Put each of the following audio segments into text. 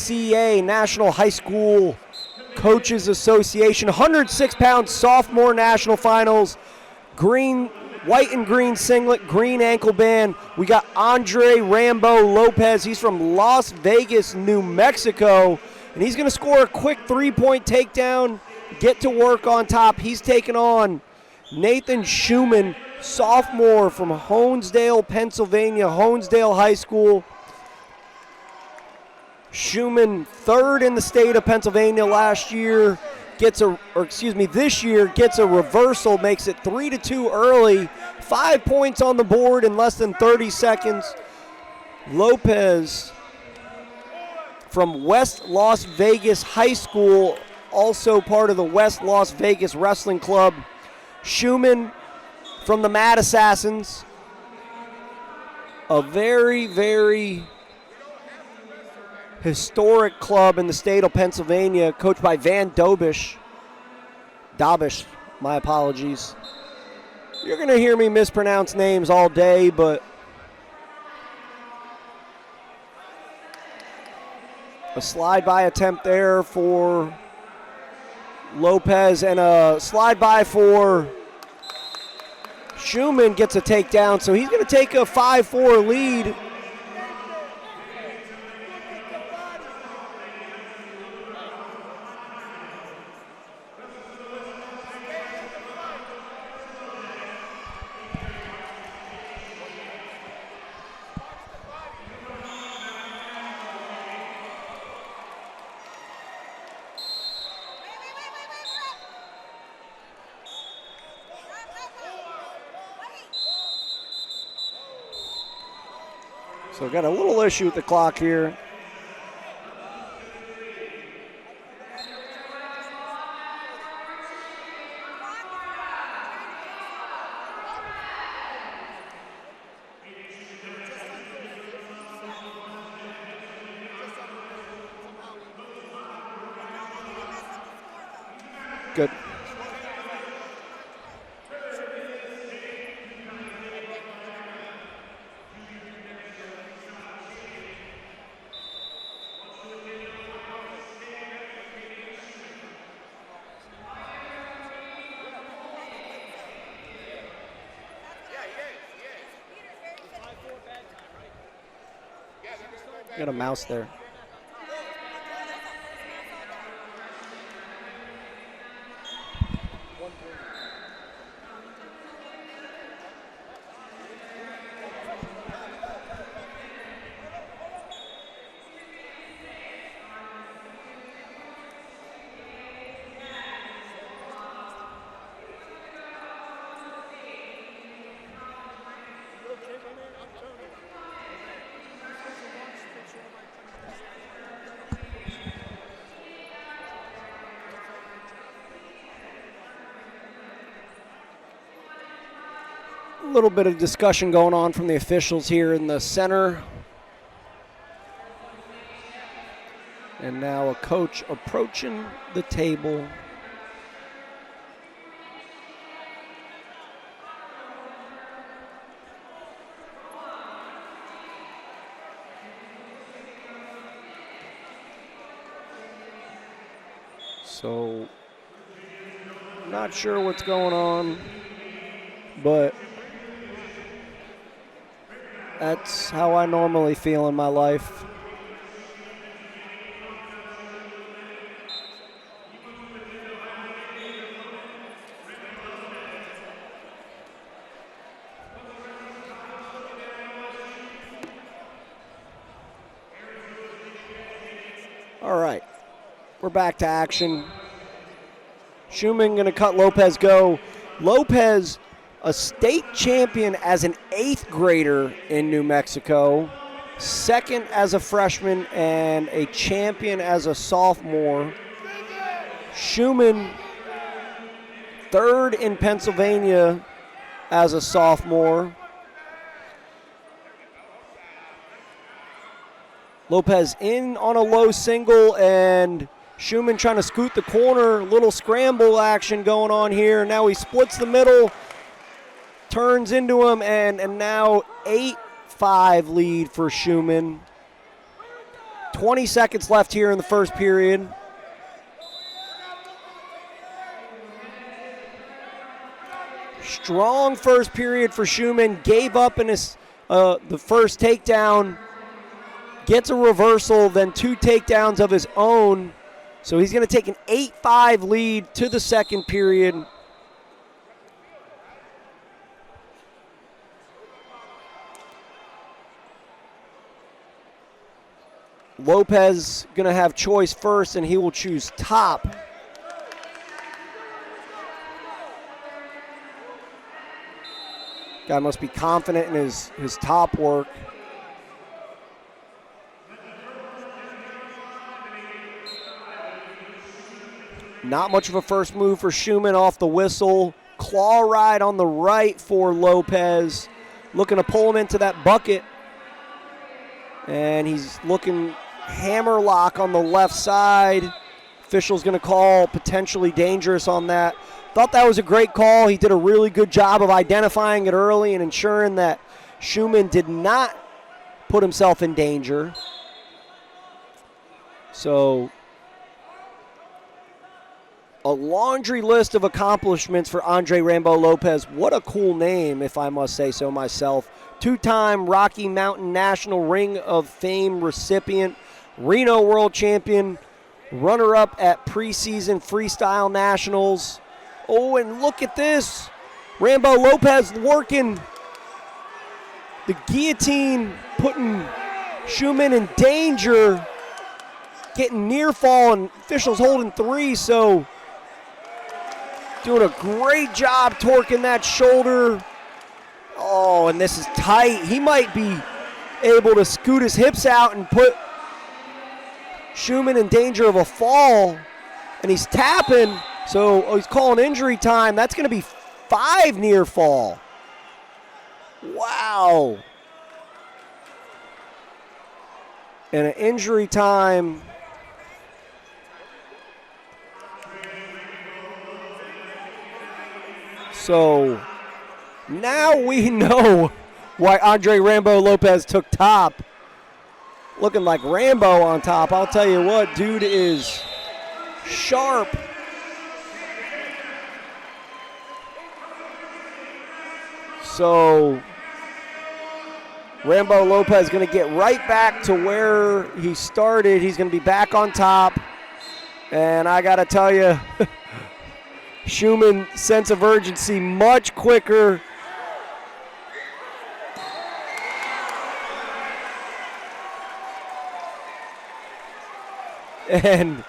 NHSCA, National High School Coaches Association, 106-pound sophomore national finals, white and green singlet, green ankle band. We got Andre Rambo Lopez. He's from Las Vegas, New Mexico, and he's going to score a quick three-point takedown, get to work on top. He's taking on Nathan Schumann, sophomore from Honesdale, Pennsylvania, Honesdale High School. Schumann, third in the state of Pennsylvania last year, this year gets a reversal, makes it 3-2 early. 5 points on the board in less than 30 seconds. Lopez from West Las Vegas High School, also part of the West Las Vegas Wrestling Club. Schumann from the Mad Assassins, a very, very historic club in the state of Pennsylvania, coached by Van Dobish. Dobish, my apologies. You're going to hear me mispronounce names all day, but a slide-by attempt there for Lopez, and a slide-by for Schumann gets a takedown, so he's going to take a 5-4 lead. So got a little issue with the clock here. Good. Got a mouse there. A little bit of discussion going on from the officials here in the center. And now a coach approaching the table. So, not sure what's going on, but that's how I normally feel in my life. All right, we're back to action. Schumann going to cut Lopez go. Lopez, a state champion as an 8th grader in New Mexico, 2nd as a freshman, and a champion as a sophomore. Schumann, 3rd in Pennsylvania as a sophomore. Lopez in on a low single, and Schumann trying to scoot the corner. Little scramble action going on here. Now he splits the middle, turns into him, and now 8-5 lead for Schumann. 20 seconds left here in the first period. Strong first period for Schumann. Gave up in his the first takedown. Gets a reversal, then 2 takedowns of his own. So he's going to take an 8-5 lead to the second period. Lopez going to have choice first, and he will choose top. Guy must be confident in his top work. Not much of a first move for Schumann off the whistle. Claw ride on the right for Lopez. Looking to pull him into that bucket. And he's looking hammer lock on the left side. Official's going to call potentially dangerous on that. Thought that was a great call. He did a really good job of identifying it early and ensuring that Schumann did not put himself in danger. So a laundry list of accomplishments for Andre Rambo Lopez. What a cool name, if I must say so myself. 2-time Rocky Mountain National Ring of Fame recipient, Reno World Champion, runner-up at preseason Freestyle Nationals. Oh, and look at this. Rambo Lopez working the guillotine, putting Schumann in danger, getting near fall, and officials holding 3, so doing a great job torquing that shoulder. Oh, and this is tight. He might be able to scoot his hips out and put Schumann in danger of a fall, and he's tapping, so he's calling injury time. That's going to be 5 near fall. Wow. And an injury time. So now we know why Andre Rambo Lopez took top. Looking like Rambo on top. I'll tell you what, dude is sharp. So Rambo Lopez going to get right back to where he started. He's going to be back on top. And I got to tell you, Schumann, sense of urgency much quicker. And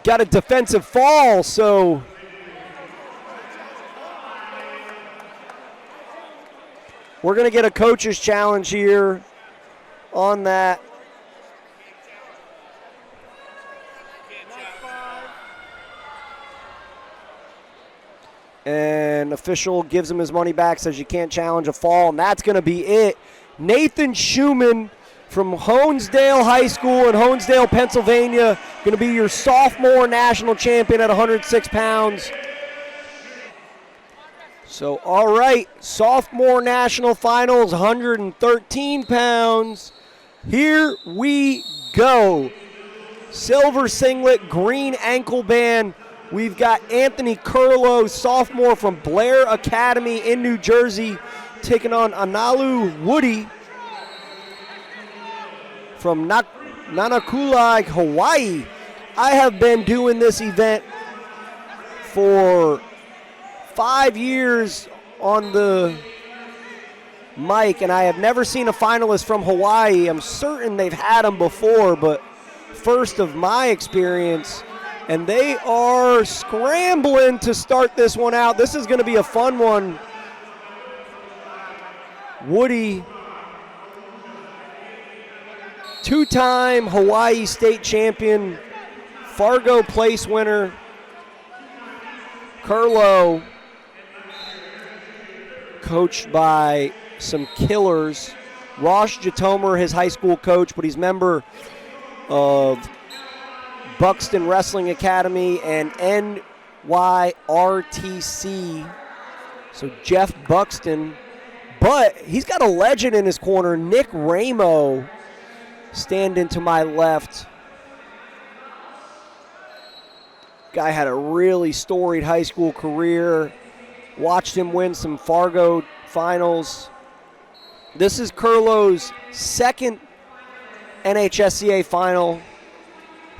got a defensive fall, so we're going to get a coach's challenge here on that. And official gives him his money back, says you can't challenge a fall, and that's going to be it. Nathan Schumann from Honesdale High School in Honesdale, Pennsylvania, going to be your sophomore national champion at 106 pounds. So, all right, sophomore national finals, 113 pounds. Here we go. Silver singlet, green ankle band. We've got Anthony Curlow, sophomore from Blair Academy in New Jersey, taking on Analu Woody from Nanakulai, Hawaii. I have been doing this event for 5 years on the mic, and I have never seen a finalist from Hawaii. I'm certain they've had them before, but first of my experience. And they are scrambling to start this one out. This is going to be a fun one. Woody, 2-time Hawaii state champion, Fargo place winner. Curlow, coached by some killers. Ross Jatomer, his high school coach, but he's member of Buxton Wrestling Academy and NYRTC. So Jeff Buxton. But he's got a legend in his corner, Nick Ramo. standing to my left. Guy had a really storied high school career. Watched him win some Fargo finals. This is Curlow's second NHSCA final.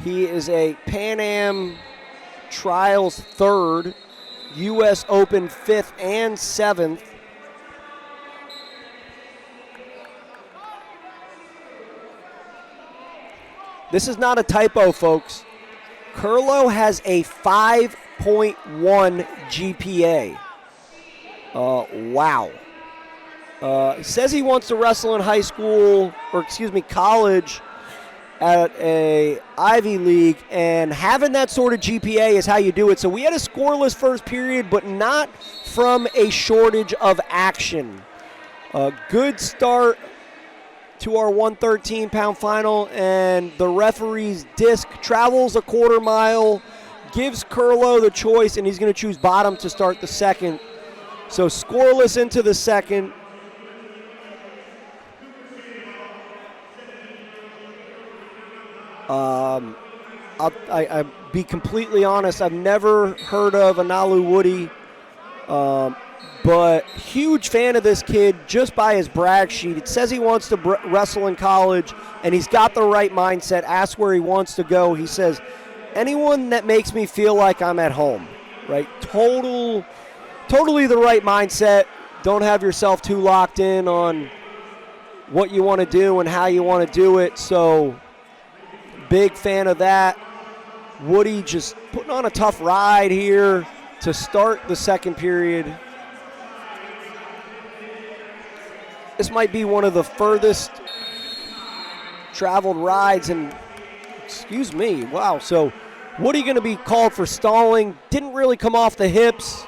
He is a Pan Am Trials third, U.S. Open 5th and 7th. This is not a typo, folks. Curlow has a 5.1 GPA. Wow. He says he wants to wrestle in college at a Ivy League, and having that sort of GPA is how you do it. So we had a scoreless first period, but not from a shortage of action. A good start to our 113-pound final, and the referee's disc travels a quarter mile, gives Curlow the choice, and he's going to choose bottom to start the second. So scoreless into the second. I'll be completely honest, I've never heard of Analu Woody, but huge fan of this kid just by his brag sheet. It says he wants to wrestle in college, and he's got the right mindset. Ask where he wants to go. He says, anyone that makes me feel like I'm at home, right? Totally the right mindset. Don't have yourself too locked in on what you want to do and how you want to do it. So big fan of that. Woody just putting on a tough ride here to start the second period. This might be one of the furthest traveled rides, and excuse me, wow. So Woody going to be called for stalling. Didn't really come off the hips.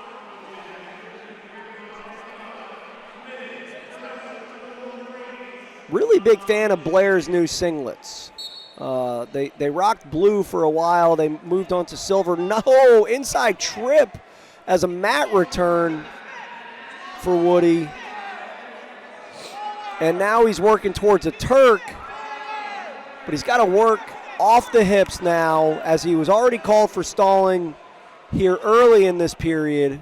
Really big fan of Blair's new singlets. They rocked blue for a while. They moved on to silver. No, inside trip as a mat return for Woody. And now he's working towards a Turk, but he's got to work off the hips now, as he was already called for stalling here early in this period.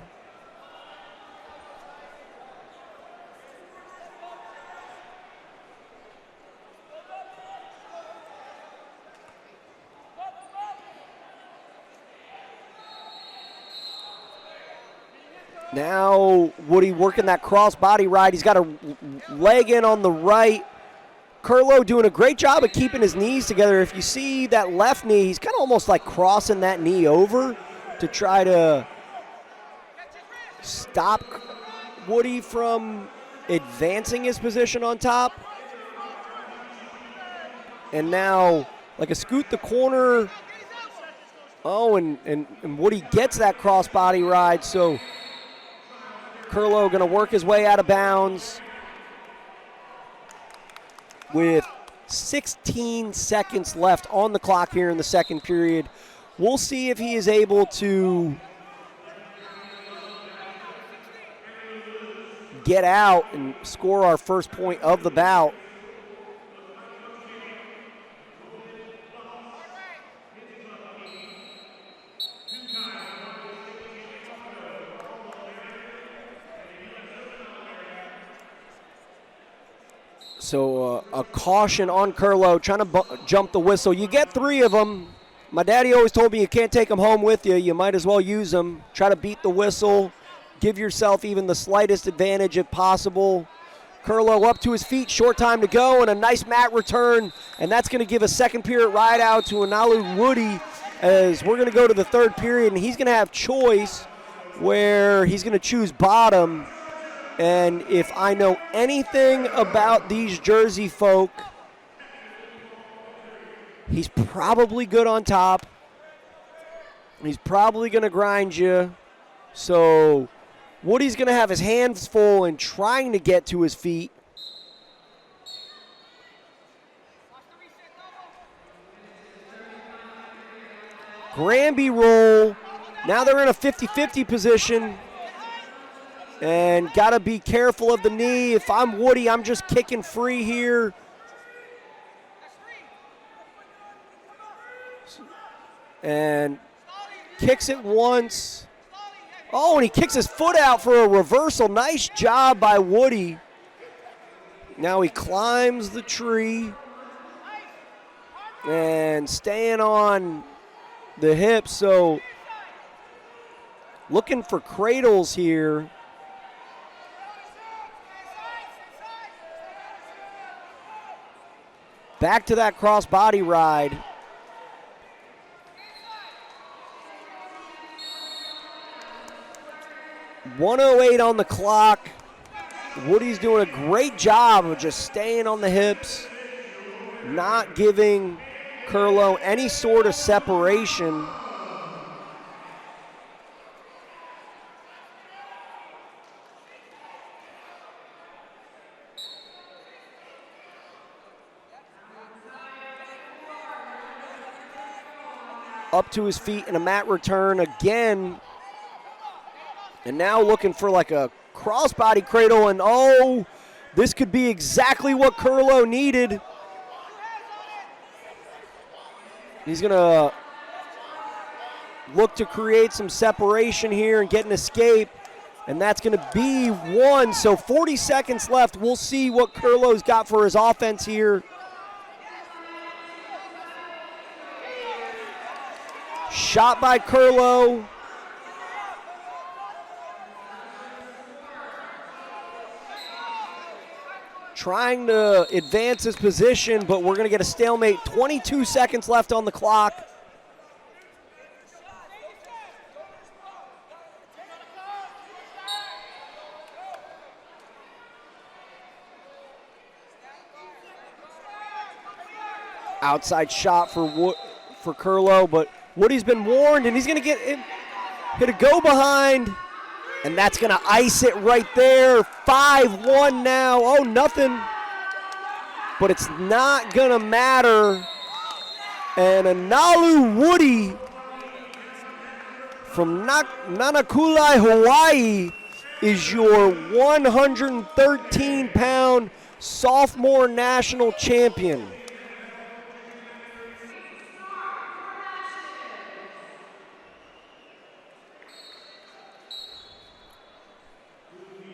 Now Woody working that cross-body ride. He's got a leg in on the right. Curlow doing a great job of keeping his knees together. If you see that left knee, he's kind of almost like crossing that knee over to try to stop Woody from advancing his position on top. And now, like a scoot the corner. Oh, and Woody gets that cross-body ride, so Curlow going to work his way out of bounds with 16 seconds left on the clock here in the second period. We'll see if he is able to get out and score our first point of the bout. So a caution on Curlow, trying to jump the whistle. You get 3 of them. My daddy always told me you can't take them home with you. You might as well use them. Try to beat the whistle. Give yourself even the slightest advantage if possible. Curlow up to his feet, short time to go, and a nice mat return. And that's going to give a second period ride out to Analu Woody, as we're going to go to the third period, and he's going to have choice where he's going to choose bottom. And if I know anything about these Jersey folk, he's probably good on top. He's probably going to grind you. So Woody's going to have his hands full in trying to get to his feet. Granby roll. Now they're in a 50-50 position. And got to be careful of the knee. If I'm Woody, I'm just kicking free here. And kicks it once. Oh, and he kicks his foot out for a reversal. Nice job by Woody. Now he climbs the tree and staying on the hips. So looking for cradles here. Back to that cross-body ride. .108 on the clock. Woody's doing a great job of just staying on the hips, not giving Curlow any sort of separation. Up to his feet in a mat return again. And now looking for like a crossbody cradle, and oh, this could be exactly what Curlow needed. He's gonna look to create some separation here and get an escape, and that's gonna be one. So 40 seconds left. We'll see what Curlow's got for his offense here. Shot by Curlow. Trying to advance his position, but we're going to get a stalemate. 22 seconds left on the clock. Outside shot for Curlow, but Woody's been warned, and he's going to hit a go behind. And that's going to ice it right there. 5-1 now. Oh, nothing. But it's not going to matter. And Analu Woody from Nanakulai, Hawaii is your 113-pound sophomore national champion.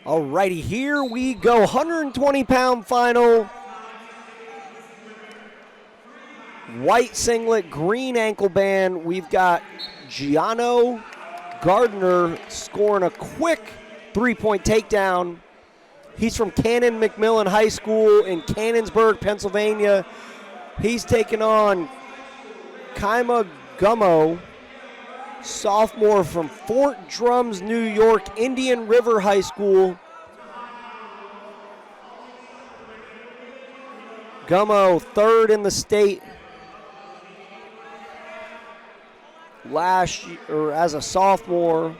All righty, here we go. 120-pound final. White singlet, green ankle band. We've got Gianno Gardner scoring a quick three-point takedown. He's from Cannon McMillan High School in Cannonsburg, Pennsylvania. He's taking on Kaima Gummo, sophomore from Fort Drums, New York, Indian River High School. Gummo, third in the state last year as a sophomore.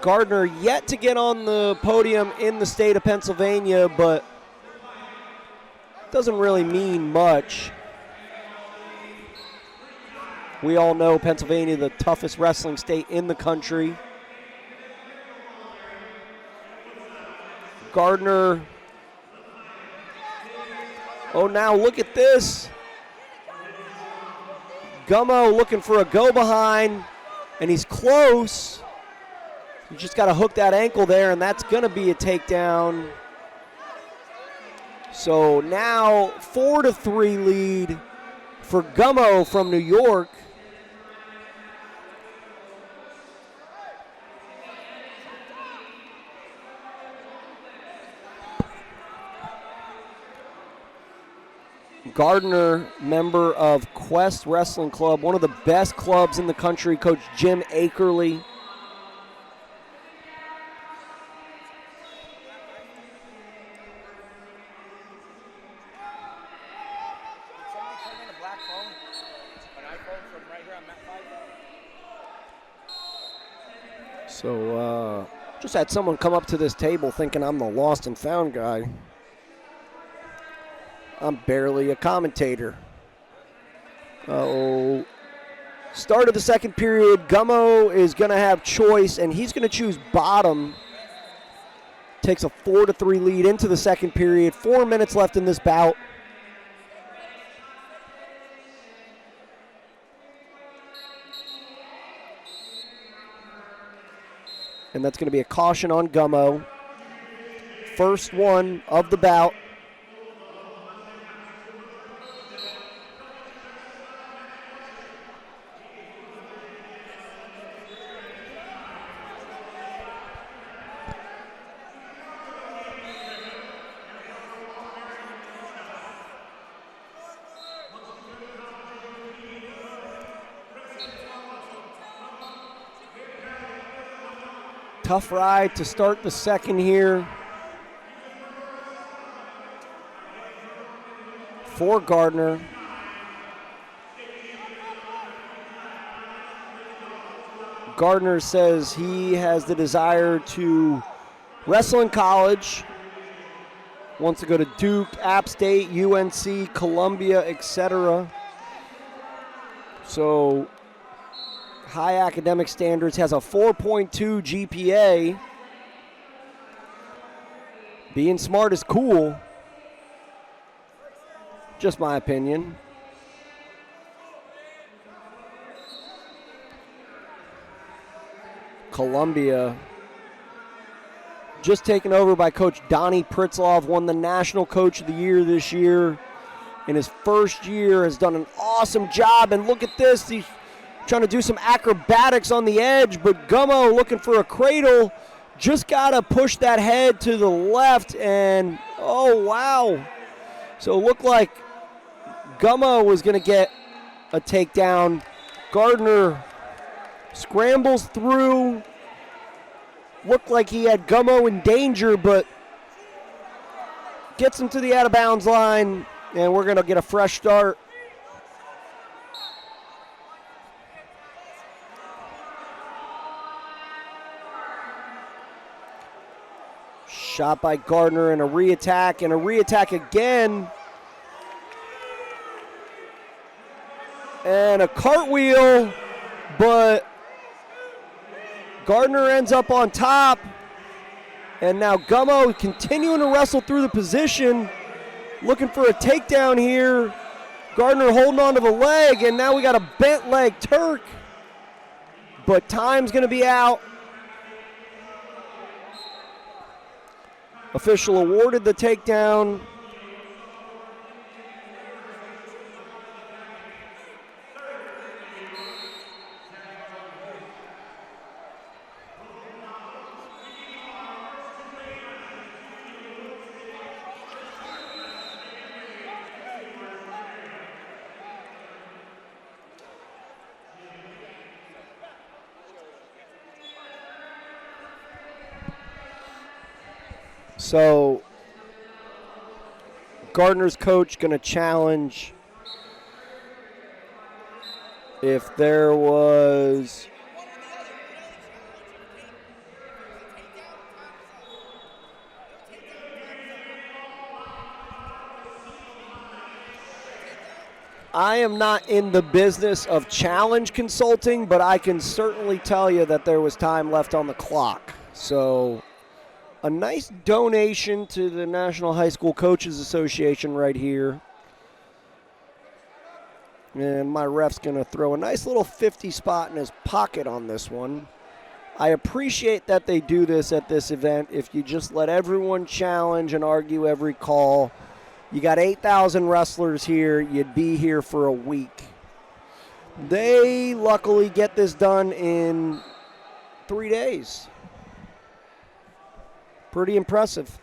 Gardner yet to get on the podium in the state of Pennsylvania, but doesn't really mean much. We all know Pennsylvania, the toughest wrestling state in the country. Gardner. Oh, now look at this. Gummo looking for a go behind, and he's close. You just got to hook that ankle there, and that's going to be a takedown. So now 4-3 lead for Gummo from New York. Gardner, member of Quest Wrestling Club, one of the best clubs in the country, Coach Jim Akerley. So, just had someone come up to this table thinking I'm the lost and found guy. I'm barely a commentator. Uh-oh. Start of the second period. Gummo is going to have choice, and he's going to choose bottom. Takes a 4-3 lead into the second period. 4 minutes left in this bout. and that's going to be a caution on Gummo. First one of the bout. Tough ride to start the second here for Gardner. Gardner says he has the desire to wrestle in college, wants to go to Duke, App State, UNC, Columbia, etc. So high academic standards, has a 4.2 GPA. Being smart is cool. Just my opinion. Columbia just taken over by Coach Donnie Pritzloff, won the National Coach of the Year this year. In his first year has done an awesome job, and look at this, he's trying to do some acrobatics on the edge, but Gummo looking for a cradle, just got to push that head to the left, and oh wow. So it looked like Gummo was going to get a takedown. Gardner scrambles through, looked like he had Gummo in danger, but gets him to the out-of-bounds line, and we're going to get a fresh start. Shot by Gardner and a re-attack again. And a cartwheel, but Gardner ends up on top. And now Gummo continuing to wrestle through the position, looking for a takedown here. Gardner holding on to the leg, and now we got a bent leg Turk. But time's going to be out. Official awarded the takedown. So Gardner's coach going to challenge if there was I am not in the business of challenge consulting, but I can certainly tell you that there was time left on the clock. So a nice donation to the National High School Coaches Association right here. And my ref's going to throw a nice little 50 spot in his pocket on this one. I appreciate that they do this at this event. If you just let everyone challenge and argue every call, you got 8,000 wrestlers here, you'd be here for a week. They luckily get this done in 3 days. Pretty impressive.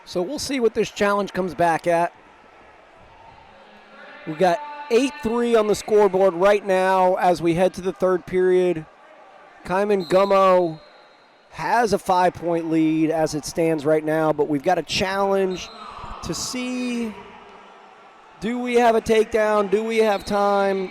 So we'll see what this challenge comes back at. We've got 8-3 on the scoreboard right now as we head to the third period. Kyman Gummo has a 5-point lead as it stands right now, but we've got a challenge to see Do we have a takedown? Do we have time?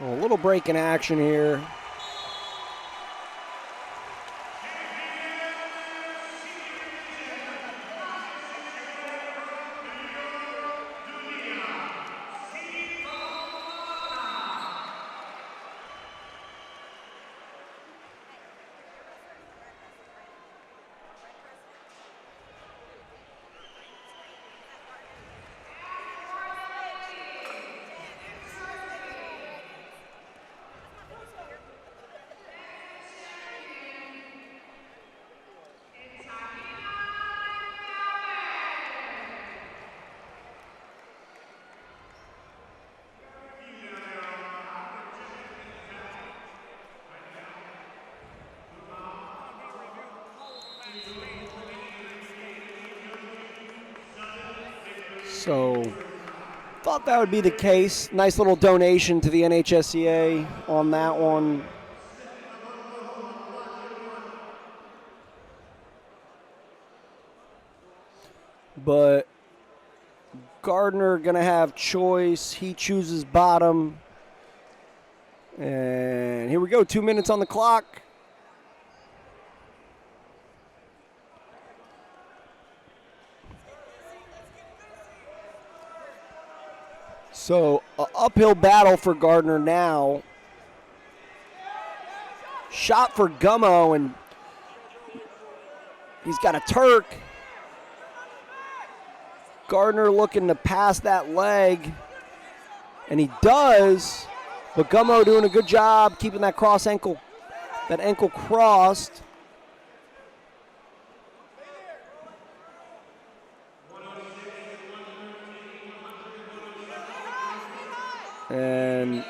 A little break in action here. So, thought that would be the case. Nice little donation to the NHSCA on that one. But Gardner gonna have choice. He chooses bottom. And here we go, 2 minutes on the clock. So, an uphill battle for Gardner now. Shot for Gummo, and he's got a Turk. Gardner looking to pass that leg, and he does, but Gummo doing a good job keeping that that ankle crossed. And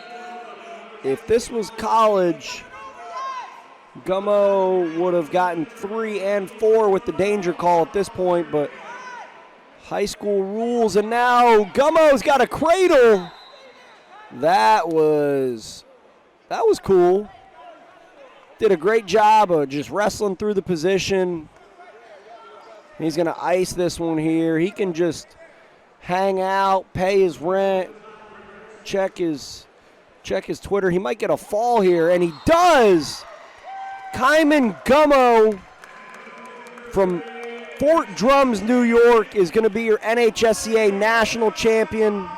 if this was college, Gummo would have gotten 3 and 4 with the danger call at this point, but high school rules, and now Gummo's got a cradle. That was cool. Did a great job of just wrestling through the position. He's going to ice this one here. He can just hang out, pay his rent, check his Twitter. He might get a fall here, and he does. Kyman Gummo from Fort Drums, New York, is going to be your NHSCA national champion.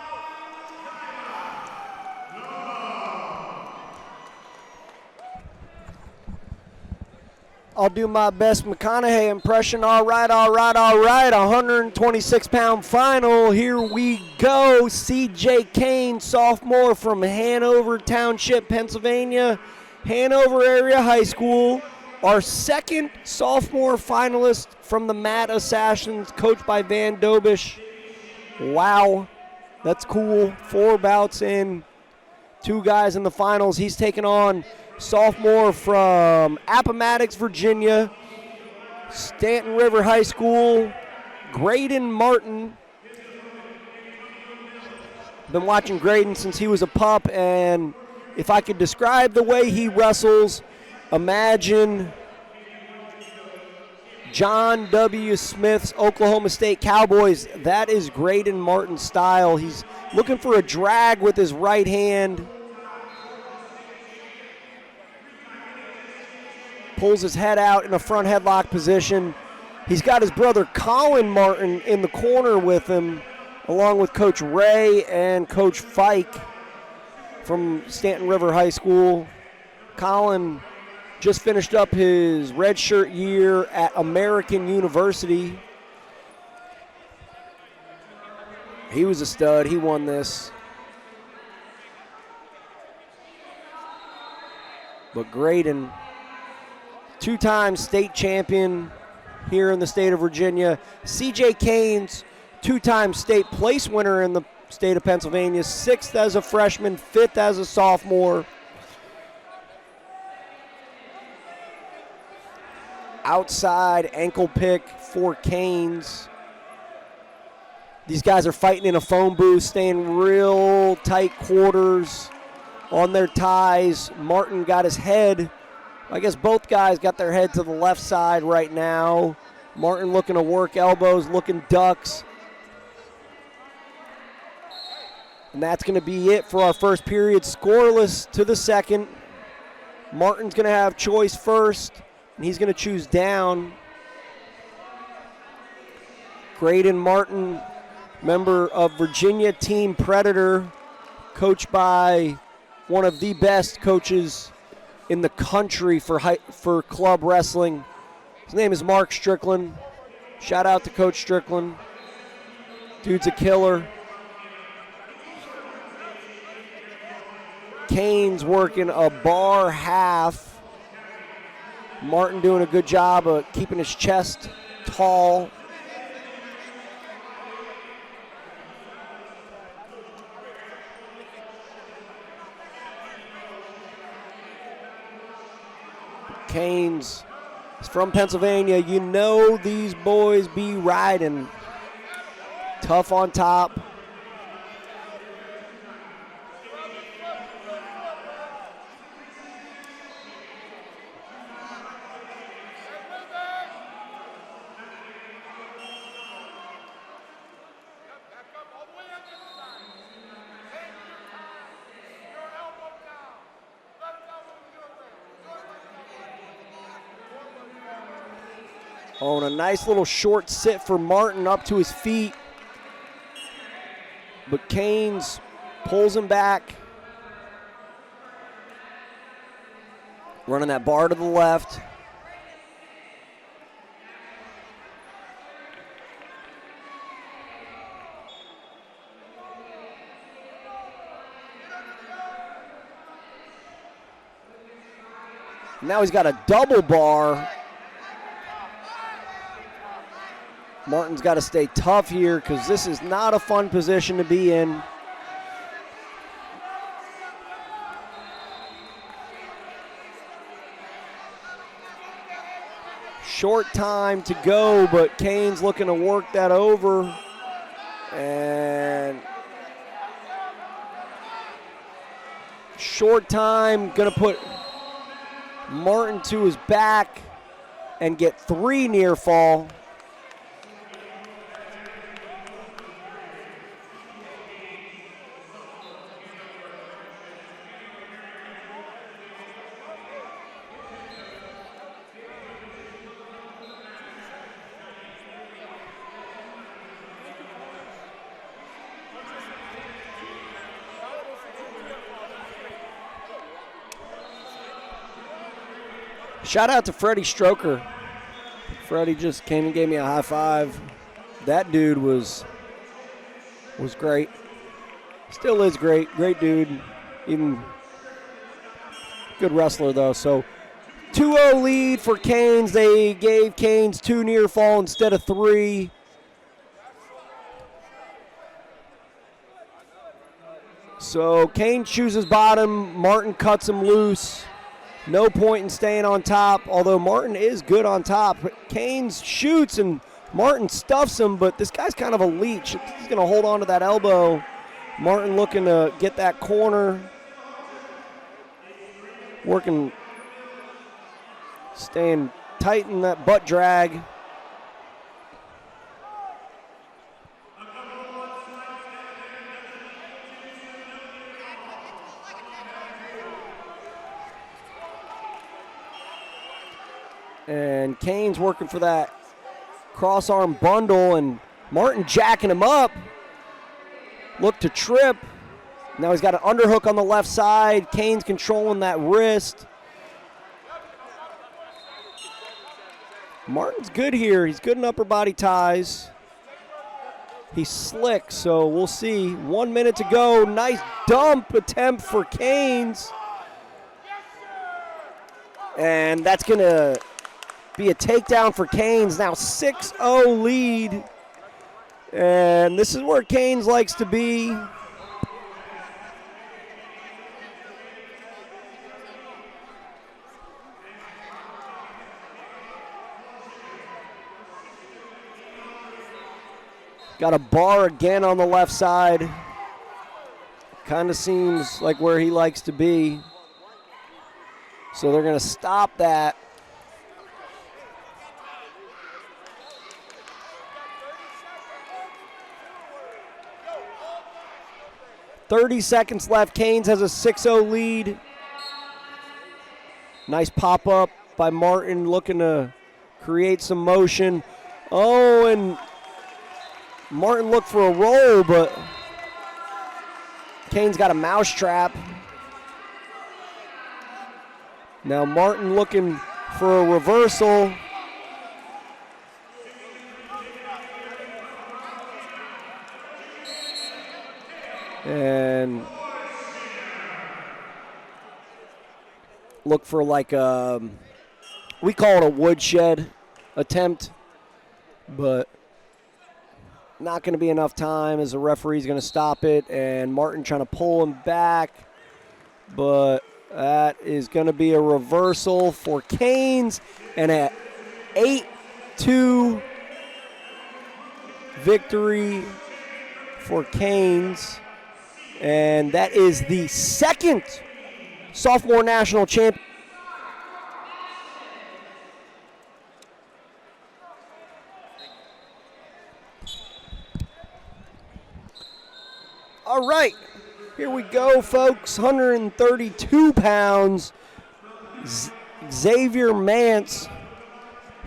I'll do my best McConaughey impression. All right. 126-pound final. Here we go. CJ Kane, sophomore from Hanover Township, Pennsylvania. Hanover Area High School. Our second sophomore finalist from the Mat Assassins, coached by Van Dobish. Wow, that's cool. 4 bouts in, 2 guys in the finals. He's taking on sophomore from Appomattox, Virginia, Stanton River High School, Graydon Martin. Been watching Graydon since he was a pup, and if I could describe the way he wrestles, imagine John W. Smith's Oklahoma State Cowboys. That is Graydon Martin's style. He's looking for a drag with his right hand. Pulls his head out in a front headlock position. He's got his brother Colin Martin in the corner with him, along with Coach Ray and Coach Fike from Stanton River High School. Colin just finished up his redshirt year at American University. He was a stud. He won this. But Graydon, 2-time state champion here in the state of Virginia. CJ Kane's 2-time state place winner in the state of Pennsylvania, 6th as a freshman, 5th as a sophomore. Outside ankle pick for Canes. These guys are fighting in a phone booth, staying real tight quarters on their ties. Martin got his head. I guess both guys got their head to the left side right now. Martin looking to work elbows, looking ducks. And that's going to be it for our first period. Scoreless to the second. Martin's going to have choice first, and he's going to choose down. Graydon Martin, member of Virginia Team Predator, coached by one of the best coaches in the country for club wrestling. His name is Mark Strickland. Shout out to Coach Strickland. Dude's a killer. Canes working a bar half. Martin doing a good job of keeping his chest tall. Canes is from Pennsylvania. You know these boys be riding. Tough on top. Oh, and a nice little short sit for Martin up to his feet. But Canes pulls him back. Running that bar to the left. Now he's got a double bar. Martin's got to stay tough here because this is not a fun position to be in. Short time to go, but Canes looking to work that over. And short time, gonna put Martin to his back and get 3 near fall. Shout out to Freddie Stroker. Freddie just came and gave me a high five. That dude was great. Still is great. Great dude. Even good wrestler, though. So 2-0 lead for Canes. They gave Canes 2 near fall instead of 3. So Canes chooses bottom. Martin cuts him loose. No point in staying on top, although Martin is good on top. Canes shoots and Martin stuffs him, but this guy's kind of a leech. He's going to hold on to that elbow. Martin looking to get that corner. Working, staying tight in that butt drag. And Canes working for that cross-arm bundle, and Martin jacking him up. Look to trip. Now he's got an underhook on the left side. Canes controlling that wrist. Martin's good here. He's good in upper body ties. He's slick, so we'll see. 1 minute to go. Nice dump attempt for Canes. And that's going to be a takedown for Canes. Now 6-0 lead. And this is where Canes likes to be. Got a bar again on the left side. Kind of seems like where he likes to be. So they're going to stop that. .30 seconds left. Canes has a 6-0 lead. Nice pop-up by Martin, looking to create some motion. Oh, and Martin looked for a roll, but Canes got a mousetrap. Now Martin looking for a reversal. And look for like a, we call it a woodshed attempt, but not going to be enough time as the referee's going to stop it. And Martin trying to pull him back, but that is going to be a reversal for Canes, and an 8-2 victory for Canes. And that is the second sophomore national champ. All right, here we go, folks. 132 pounds. Xavier Mance.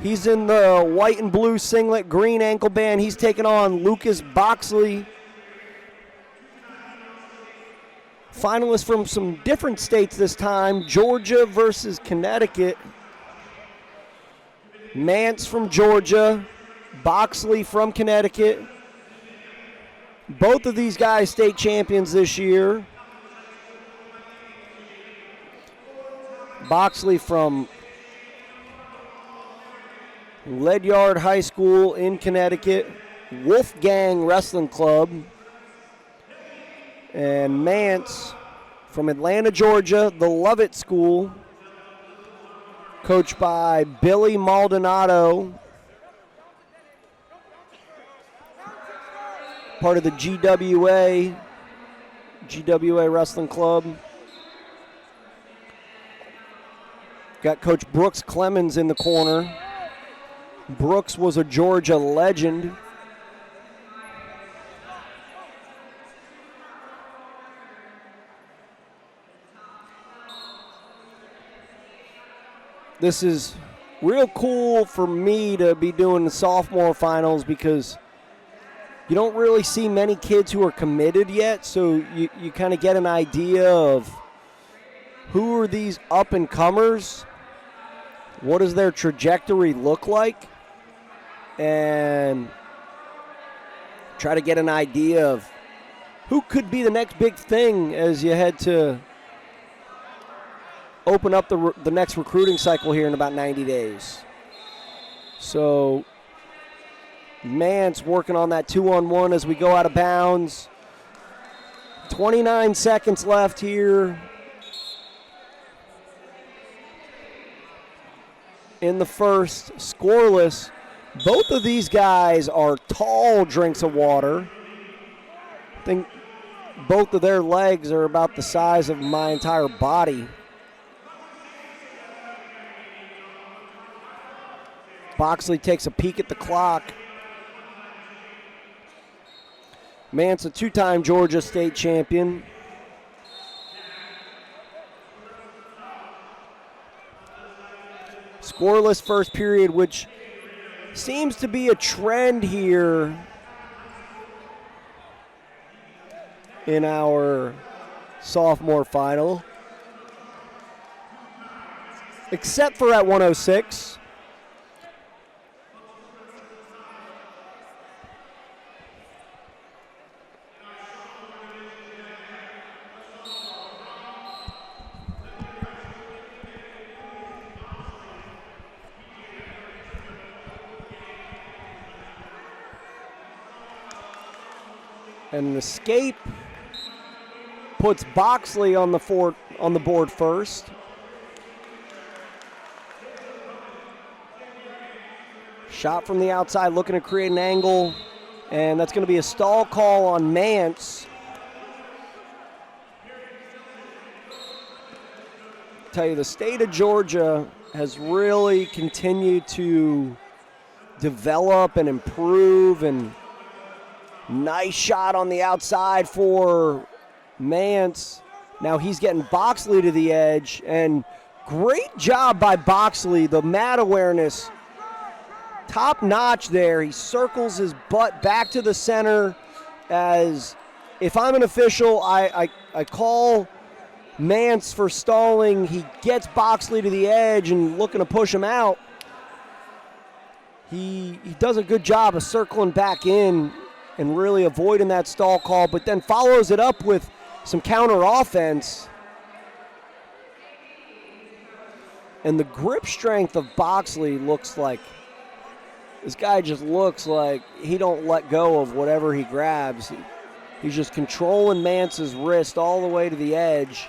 He's in the white and blue singlet, green ankle band. He's taking on Lucas Boxley. Finalists from some different states this time. Georgia versus Connecticut. Mance from Georgia. Boxley from Connecticut. Both of these guys state champions this year. Boxley from Ledyard High School in Connecticut. Wolfgang Wrestling Club. And Mance from Atlanta, Georgia, the Lovett School, coached by Billy Maldonado, part of the GWA Wrestling Club. Got Coach Brooks Clemens in the corner. Brooks was a Georgia legend. This is real cool for me to be doing the sophomore finals because you don't really see many kids who are committed yet, so you kind of get an idea of who are these up-and-comers, what does their trajectory look like, and try to get an idea of who could be the next big thing as you head to open up the next recruiting cycle here in about 90 days. So Mance working on that 2-on-1 as we go out of bounds. 29 seconds left here in the first, scoreless. Both of these guys are tall drinks of water. I think both of their legs are about the size of my entire body. Boxley takes a peek at the clock. Mance, a two-time Georgia state champion. Scoreless first period, which seems to be a trend here in our sophomore final. Except for at 106. And an escape puts Boxley on the board first. Shot from the outside, looking to create an angle, and that's going to be a stall call on Mance. Tell you, the state of Georgia has really continued to develop and improve, and nice shot on the outside for Mance. Now he's getting Boxley to the edge, and great job by Boxley. The mat awareness, top notch there. He circles his butt back to the center. As if I'm an official, I call Mance for stalling. He gets Boxley to the edge and looking to push him out. He does a good job of circling back in and really avoiding that stall call, but then follows it up with some counter offense. And the grip strength of Boxley looks like, this guy just looks like he don't let go of whatever he grabs. He's just controlling Mance's wrist all the way to the edge.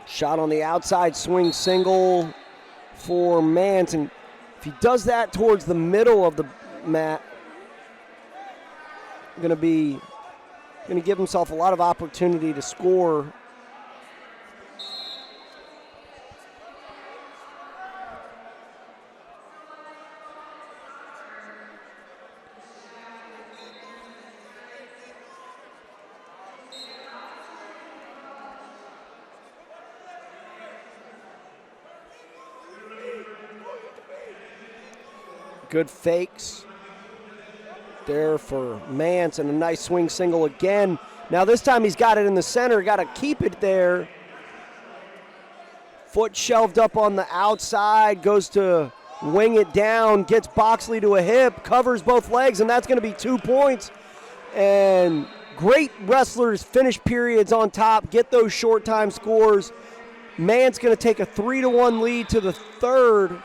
Shot on the outside, swing single for Mance, and if he does that towards the middle of the mat, going to give himself a lot of opportunity to score. Good fakes there for Mance, and a nice swing single again. Now this time he's got it in the center, got to keep it there. Foot shelved up on the outside, goes to wing it down, gets Boxley to a hip, covers both legs, and that's going to be 2 points. And great wrestlers finish periods on top, get those short time scores. Mance going to take a 3-1 lead to the third.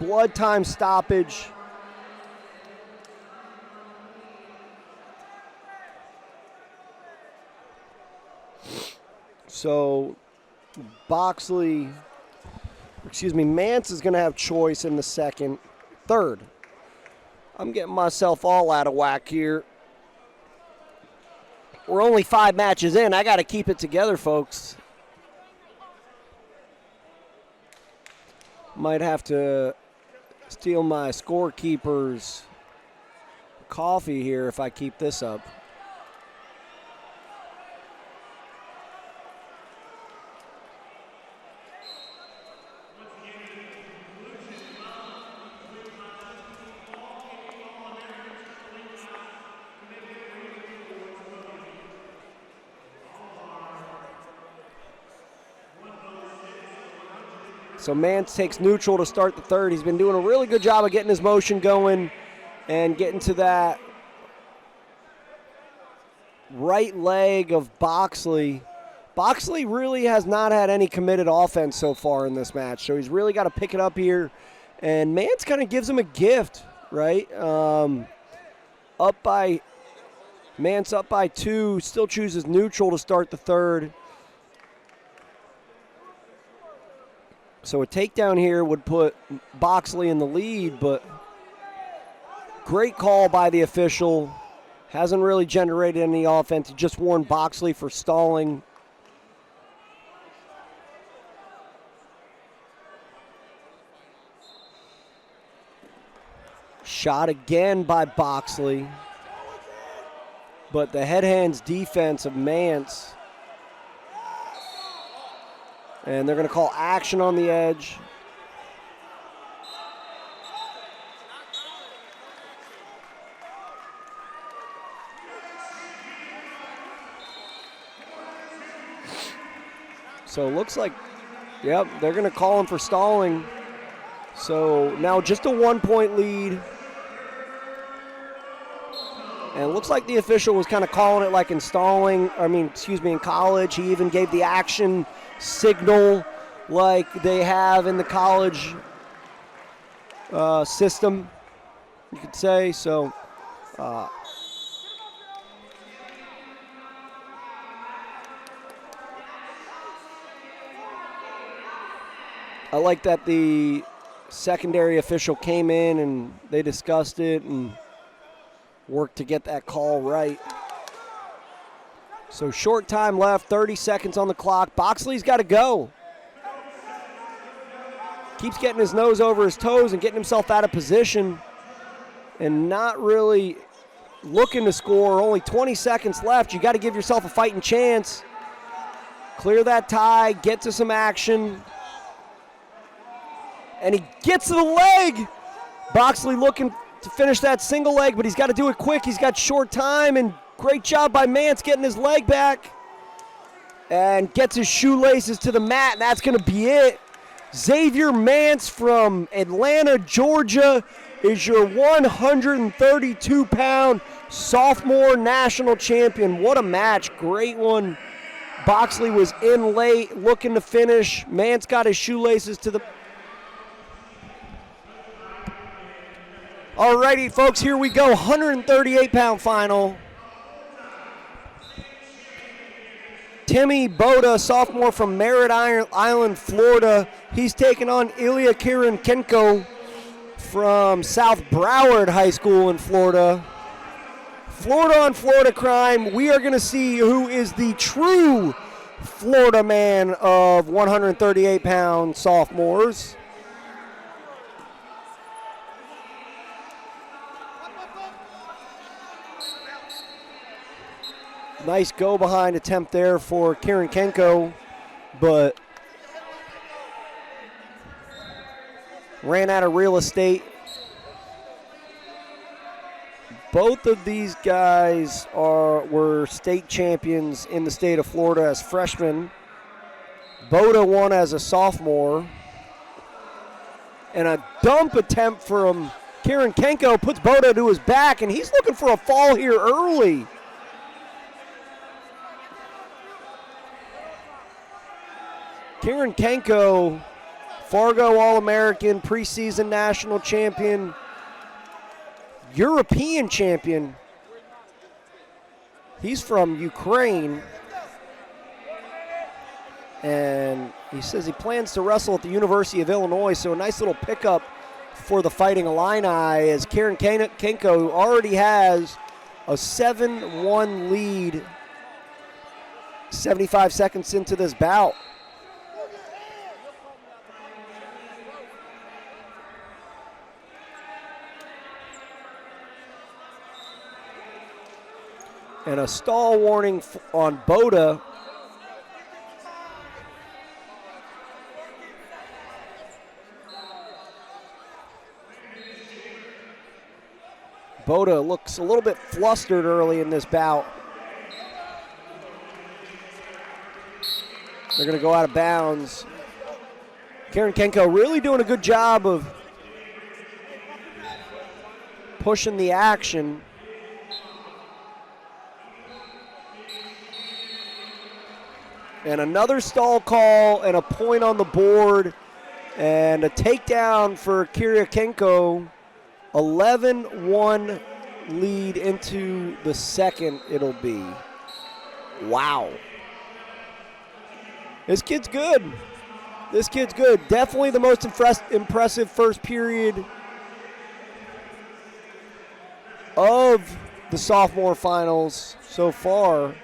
Blood time stoppage. So Mance is going to have choice in the third. I'm getting myself all out of whack here. We're only 5 matches in. I got to keep it together, folks. Might have to steal my scorekeeper's coffee here if I keep this up. So Mance takes neutral to start the third. He's been doing a really good job of getting his motion going and getting to that right leg of Boxley. Boxley really has not had any committed offense so far in this match, so he's really got to pick it up here. And Mance kind of gives him a gift, right? Mance up by 2, still chooses neutral to start the third. So a takedown here would put Boxley in the lead, but great call by the official. Hasn't really generated any offense. He just warned Boxley for stalling. Shot again by Boxley. But the head-hands defense of Mance. And they're going to call action on the edge. So it looks like, yep, they're going to call him for stalling. So now just a 1-point lead. And it looks like the official was kind of calling it like in college. He even gave the action signal like they have in the college system, you could say. So, I like that the secondary official came in and they discussed it and worked to get that call right. So short time left, 30 seconds on the clock. Boxley's got to go. Keeps getting his nose over his toes and getting himself out of position and not really looking to score. Only 20 seconds left. You got to give yourself a fighting chance. Clear that tie, get to some action. And he gets to the leg. Boxley looking to finish that single leg, but he's got to do it quick. He's got short time, and great job by Mance getting his leg back. And gets his shoelaces to the mat, and that's going to be it. Xavier Mance from Atlanta, Georgia, is your 132-pound sophomore national champion. What a match. Great one. Boxley was in late, looking to finish. Mance got his shoelaces to the... All righty, folks, here we go. 138-pound final. Timmy Boda, sophomore from Merritt Island, Florida. He's taking on Ilya Kirenkenko from South Broward High School in Florida. Florida on Florida crime. We are going to see who is the true Florida man of 138-pound sophomores. Nice go behind attempt there for Kirenkenko, but ran out of real estate. Both of these guys were state champions in the state of Florida as freshmen. Boda won as a sophomore. And a dump attempt from Kirenkenko puts Boda to his back, and he's looking for a fall here early. Kirenkenko, Fargo All-American, preseason national champion, European champion. He's from Ukraine. And he says he plans to wrestle at the University of Illinois, so a nice little pickup for the Fighting Illini as Kirenkenko already has a 7-1 lead 75 seconds into this bout. And a stall warning on Boda. Boda looks a little bit flustered early in this bout. They're going to go out of bounds. Kirenkenko really doing a good job of pushing the action. And another stall call and a point on the board and a takedown for Kirenkenko. 11-1 lead into the second it'll be. Wow. This kid's good. This kid's good. Definitely the most impressive first period of the sophomore finals so far.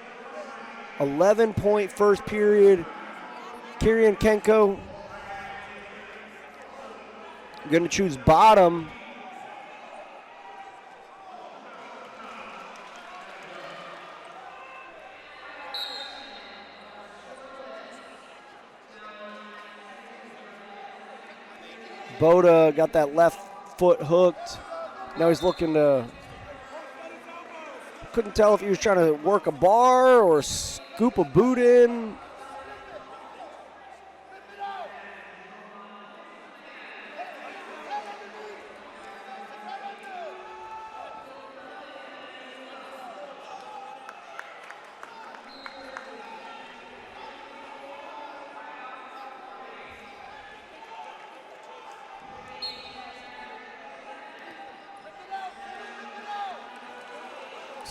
11-point first period. Kirenkenko going to choose bottom. Boda got that left foot hooked. Now he's looking to, couldn't tell if he was trying to work a bar or scoop a boot in.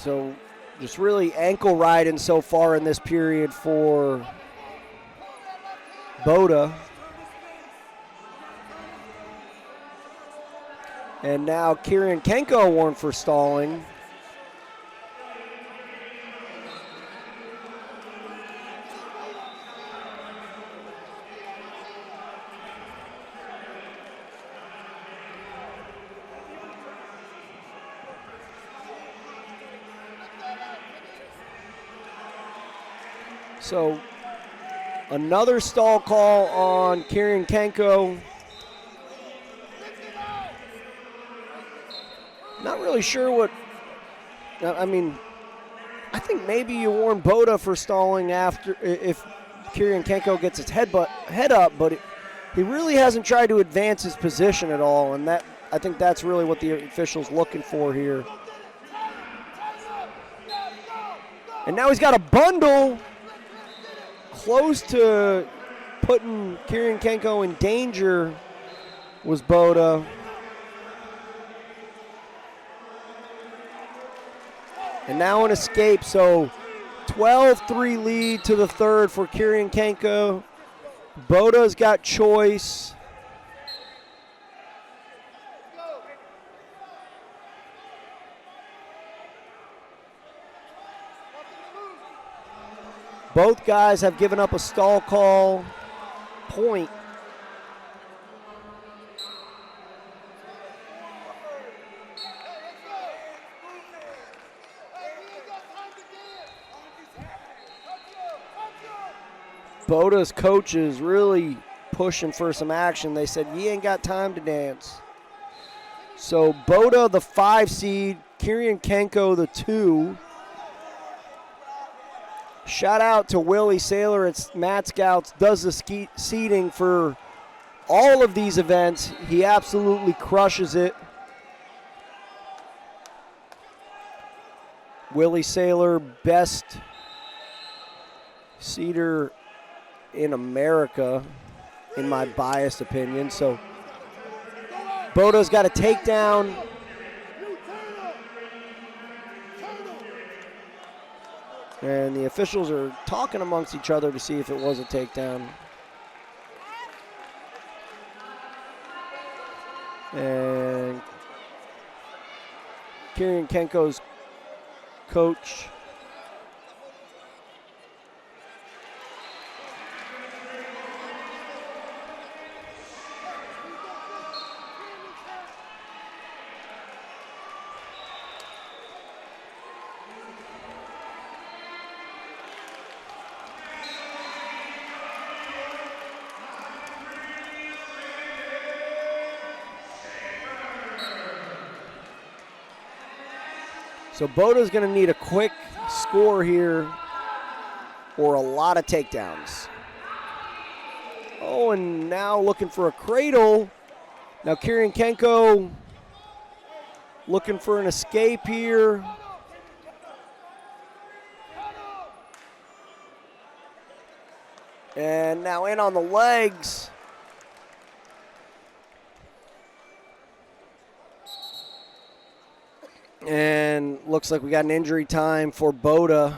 So just really ankle riding so far in this period for Boda. And now Kieran Kenko warned for stalling. So another stall call on Kieran Kenko. Not really sure what, I mean, I think maybe you warn Boda for stalling after if Kieran Kenko gets his head up, but he really hasn't tried to advance his position at all, and that I think that's really what the official's looking for here. And now he's got a bundle close to putting Kieran Kenko in danger was Boda. And now an escape, so 12-3 lead to the third for Kieran Kenko. Boda's got choice. Both guys have given up a stall call point. Boda's coach is really pushing for some action. They said, "You ain't got time to dance." So Boda, the 5 seed, Kieran Kenko, the 2. Shout out to Willie Saylor at Matt Scouts, does the seating for all of these events. He absolutely crushes it. Willie Saylor, best seater in America, in my biased opinion. So Boda's got a takedown. And the officials are talking amongst each other to see if it was a takedown. And Kieran Kenko's coach So Boda's going to need a quick score here or a lot of takedowns. Oh, and now looking for a cradle. Now Kieran Kenko looking for an escape here. And now in on the legs. And looks like we got an injury time for Boda.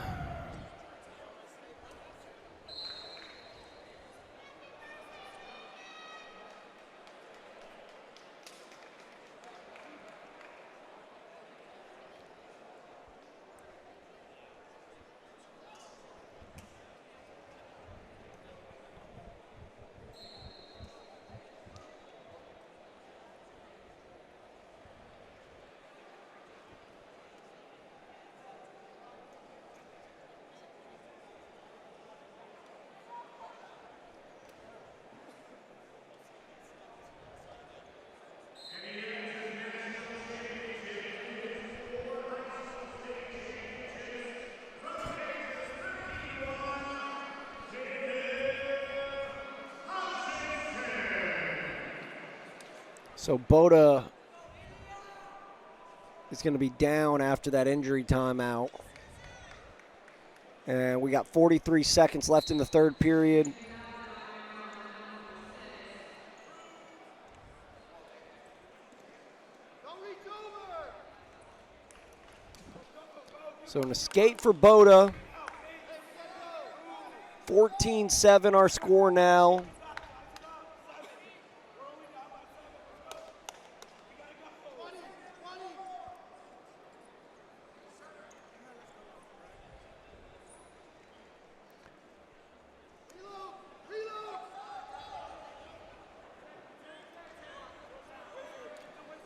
So Boda is going to be down after that injury timeout. And we got 43 seconds left in the third period. So an escape for Boda. 14-7 our score now.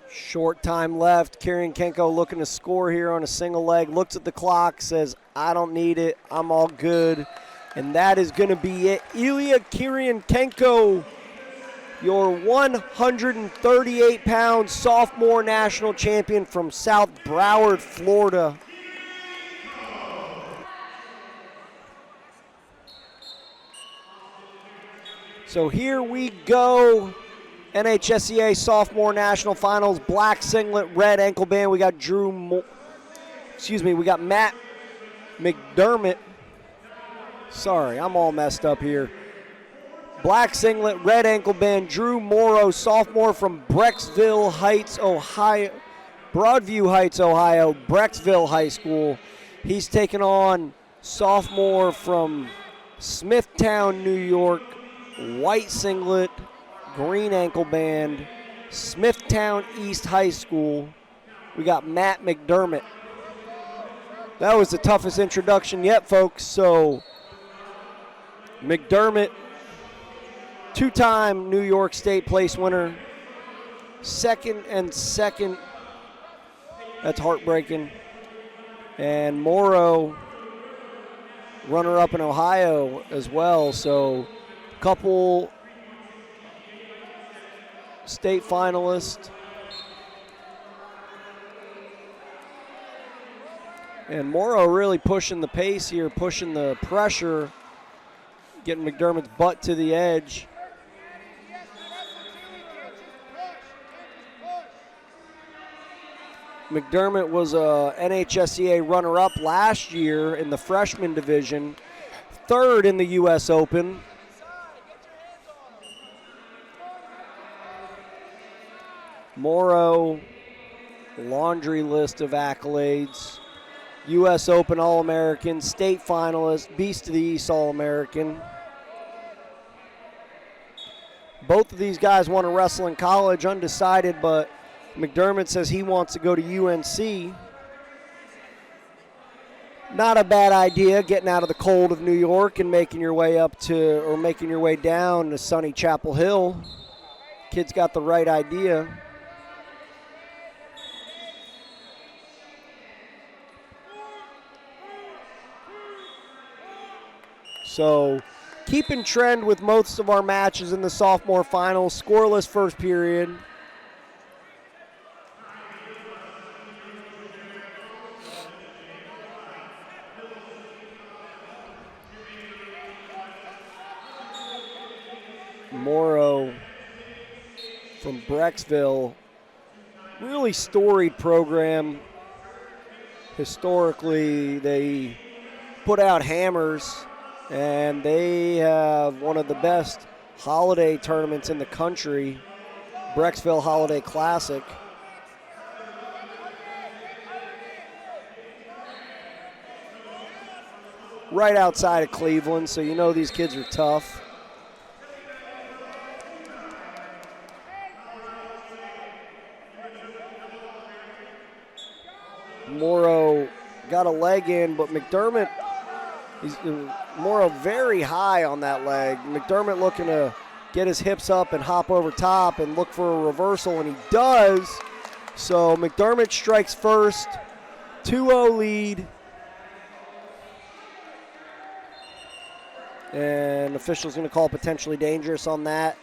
Short time left. Kirienkenko looking to score here on a single leg. Looks at the clock, says, I don't need it. I'm all good. And that is going to be it. Ilya Kirienkenko, your 138-pound sophomore national champion from South Broward, Florida. So here we go. NHSCA Sophomore National Finals, black singlet, red ankle band. We got we got Matt McDermott. Sorry, I'm all messed up here. Black singlet, red ankle band, Drew Morrow, sophomore from Brecksville Heights, Ohio. Broadview Heights, Ohio, Brecksville High School. He's taking on sophomore from Smithtown, New York, white singlet, green ankle band, Smithtown East High School. We got Matt McDermott. That was the toughest introduction yet, folks. So McDermott, two-time New York State place winner, second. That's heartbreaking. And Morrow, runner-up in Ohio as well. So a couple state finalists. And Morrow really pushing the pace here, pushing the pressure, getting McDermott's butt to the edge. McDermott was a NHSCA runner-up last year in the freshman division, third in the U.S. Open. Morrow, laundry list of accolades. U.S. Open All-American, state finalist, Beast of the East All-American. Both of these guys want to wrestle in college, undecided, but McDermott says he wants to go to UNC. Not a bad idea, getting out of the cold of New York and making your way down to sunny Chapel Hill. Kid's got the right idea. So keeping trend with most of our matches in the sophomore finals. Scoreless first period. Morrow from Brecksville. Really storied program. Historically, they put out hammers. And they have one of the best holiday tournaments in the country, Brecksville Holiday Classic. Right outside of Cleveland, so you know these kids are tough. Morrow got a leg in, but McDermott, Morrow very high on that leg. McDermott looking to get his hips up and hop over top and look for a reversal, and he does. So McDermott strikes first, 2-0 lead. And official's going to call potentially dangerous on that.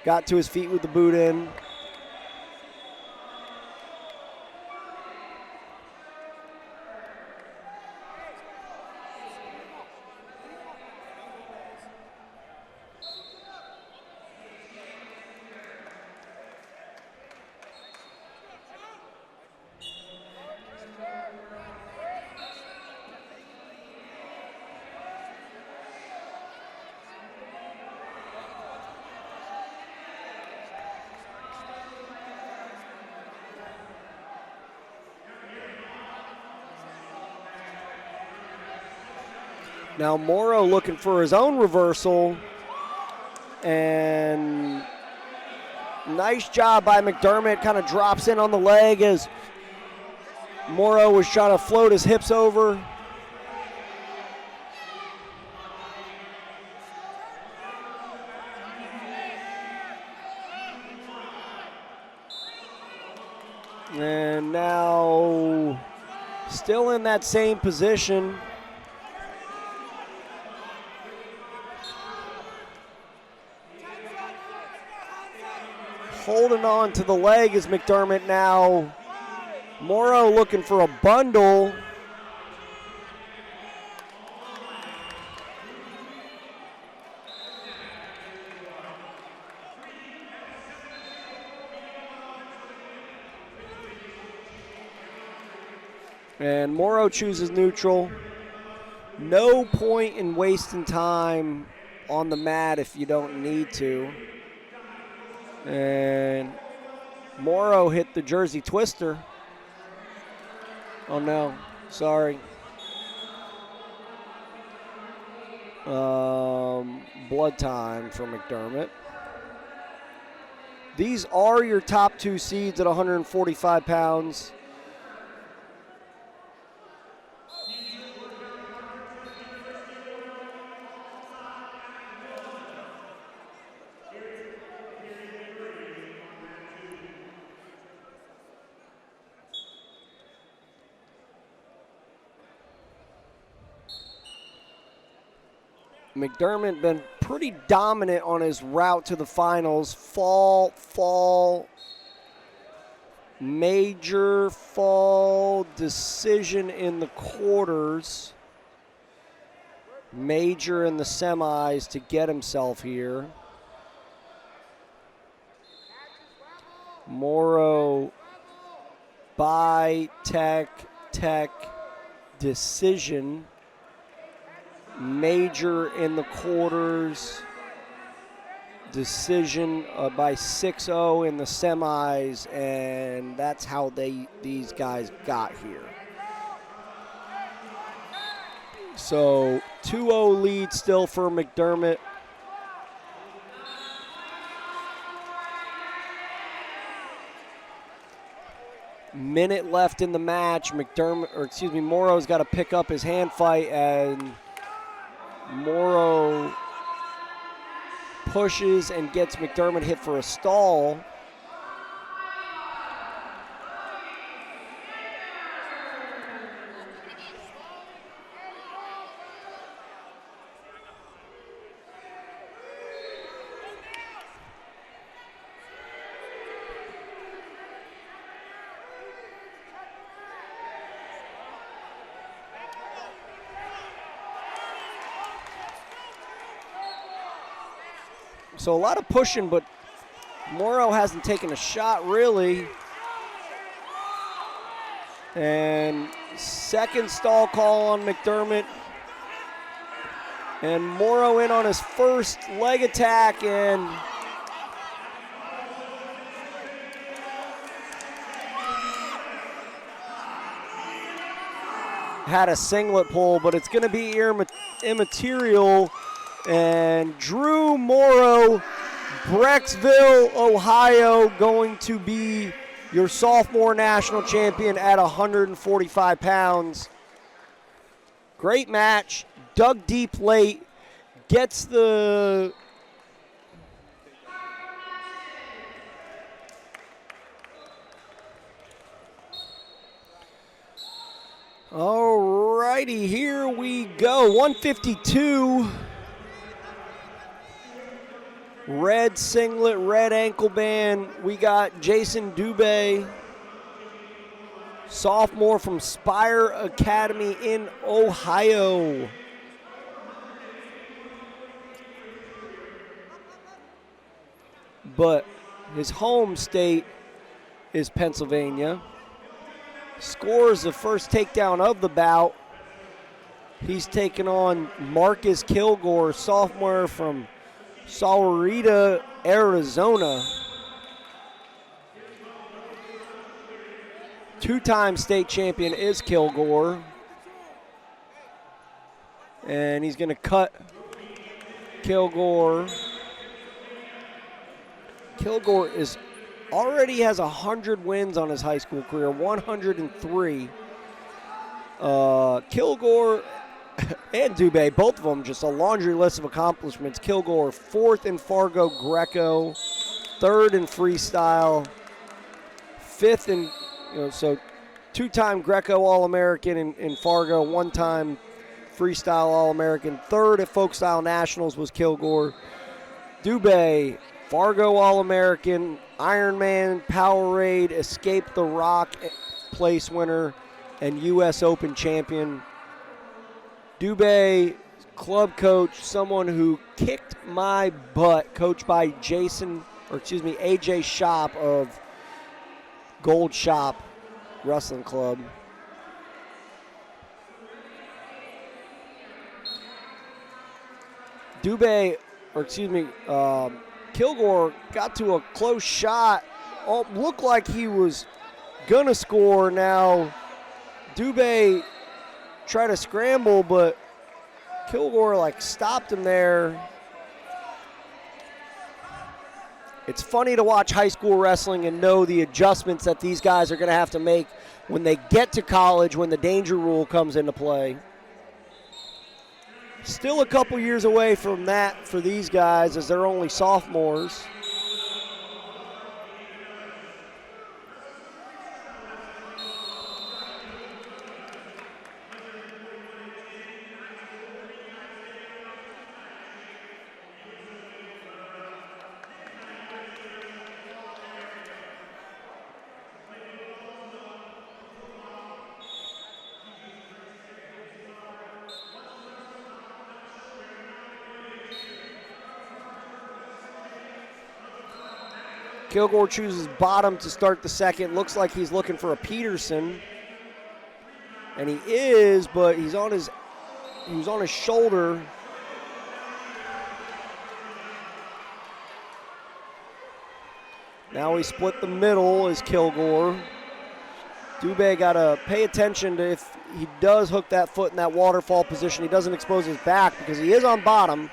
Got to his feet with the boot in. Now Morrow looking for his own reversal. And nice job by McDermott. Kind of drops in on the leg as Morrow was trying to float his hips over. And now still in that same position. Holding on to the leg is McDermott now. Morrow looking for a bundle. And Morrow chooses neutral. No point in wasting time on the mat if you don't need to. And Morrow hit the Jersey Twister. Oh no, sorry. Blood time for McDermott. These are your top two seeds at 145 pounds. McDermott been pretty dominant on his route to the finals. Fall, major fall decision in the quarters. Major in the semis to get himself here. Morrow by tech decision. Major in the quarters, decision by 6-0 in the semis, and that's how these guys got here. So 2-0 lead still for McDermott. Minute left in the match. Morrow's got to pick up his hand fight, and Morrow pushes and gets McDermott hit for a stall. So a lot of pushing, but Morrow hasn't taken a shot really. And second stall call on McDermott. And Morrow in on his first leg attack, and had a singlet pull, but it's going to be immaterial. And Drew Morrow, Brecksville, Ohio, going to be your sophomore national champion at 145 pounds. Great match, dug deep late, gets the all righty, here we go, 152. Red singlet, red ankle band. We got Jason Dubé, sophomore from Spire Academy in Ohio. But his home state is Pennsylvania. Scores the first takedown of the bout. He's taken on Marcus Kilgore, sophomore from Sahuarita, Arizona. Two-time state champion is Kilgore. And he's going to cut Kilgore. Kilgore already has 100 wins on his high school career, 103. Kilgore and Dubé, both of them, just a laundry list of accomplishments. Kilgore, 4th in Fargo Greco, 3rd in freestyle, 5th in, so 2-time Greco All-American in Fargo, 1-time freestyle All-American. 3rd at Folk Style Nationals was Kilgore. Dubé, Fargo All-American, Ironman, Powerade, Escape the Rock place winner, and U.S. Open champion. Dubé, club coach, someone who kicked my butt, coached by AJ Shop of Gold Shop Wrestling Club. Kilgore got to a close shot. Looked like he was gonna score. Now Dubé tried to scramble, but Kilgore stopped him there. It's funny to watch high school wrestling and know the adjustments that these guys are going to have to make when they get to college, when the danger rule comes into play. Still a couple years away from that for these guys, as they're only sophomores. Kilgore chooses bottom to start the second. Looks like he's looking for a Peterson. And he is, but he was on his shoulder. Now he split the middle is Kilgore. Dubé got to pay attention to if he does hook that foot in that waterfall position, he doesn't expose his back because he is on bottom.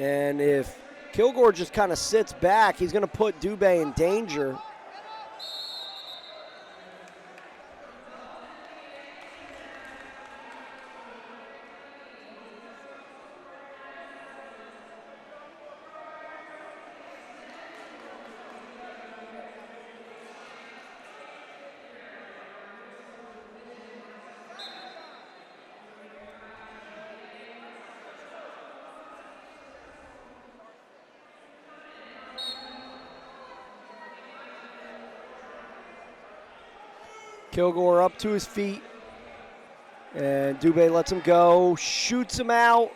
And if Kilgore just kind of sits back, he's going to put Dubé in danger. Kilgore up to his feet, and Dubé lets him go, shoots him out.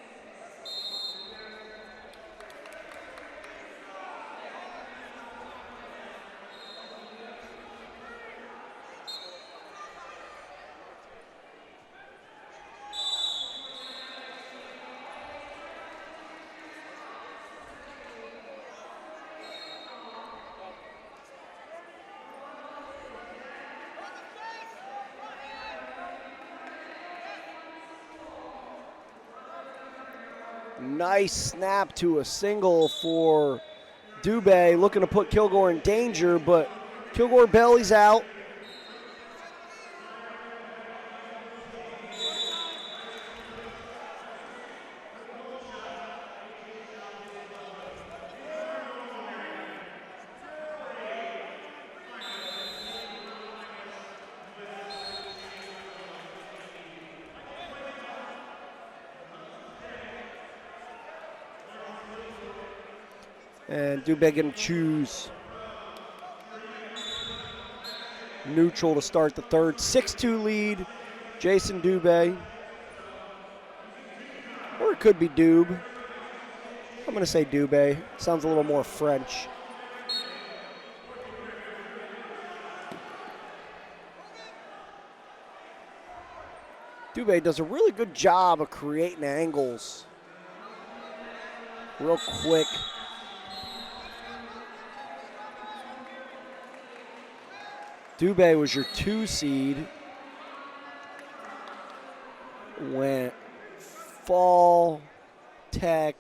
Nice snap to a single for Dubé, looking to put Kilgore in danger, but Kilgore bellies out. And Dubé going to choose neutral to start the third. 6-2 lead, Jason Dubé. Or it could be Dube. I'm going to say Dubé. Sounds a little more French. Dubé does a really good job of creating angles. Real quick. Dubé was your 2 seed. Went fall, tech,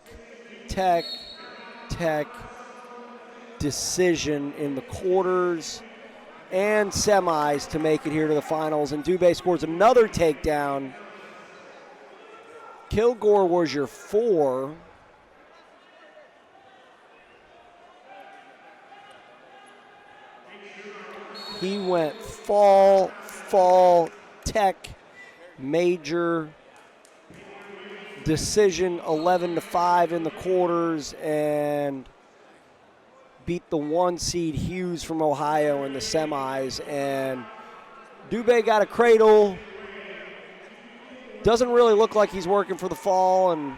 decision in the quarters and semis to make it here to the finals. And Dubé scores another takedown. Kilgore was your 4. He went fall, tech, major, decision 11-5 in the quarters, and beat the 1 seed Hughes from Ohio in the semis. And Dubé got a cradle. Doesn't really look like he's working for the fall, and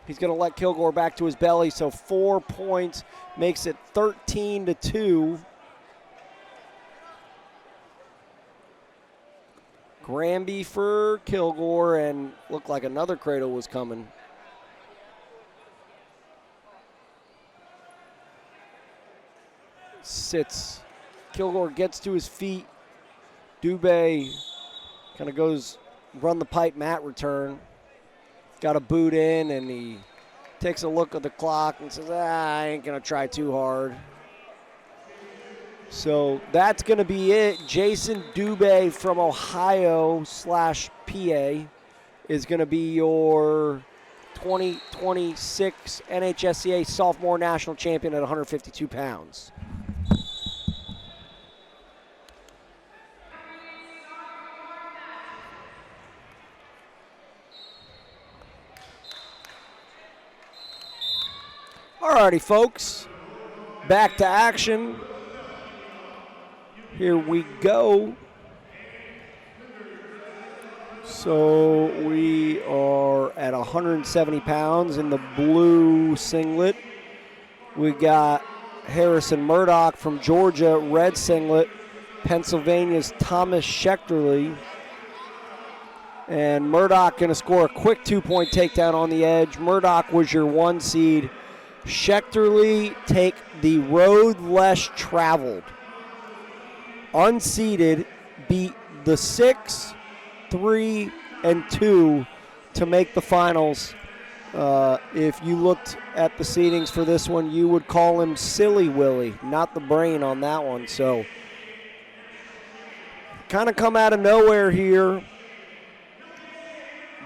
he's going to let Kilgore back to his belly. So 4 points makes it 13-2. Granby for Kilgore, and looked like another cradle was coming. Sits. Kilgore gets to his feet. Dubé kind of goes run the pipe mat return. Got a boot in, and he takes a look at the clock and says, I ain't going to try too hard. So that's going to be it. Jason Dubé from Ohio/PA is going to be your 2026 NHSCA Sophomore National Champion at 152 pounds. Alrighty, folks, back to action. Here we go. So we are at 170 pounds in the blue singlet. We got Harrison Murdoch from Georgia, red singlet. Pennsylvania's Thomas Schechterly. And Murdoch going to score a quick 2-point takedown on the edge. Murdoch was your 1 seed. Schechterly take the road less traveled. Unseeded, beat the 6, 3, and 2 to make the finals. If you looked at the seedings for this one, you would call him Silly Willie, not the brain on that one. So, kind of come out of nowhere here.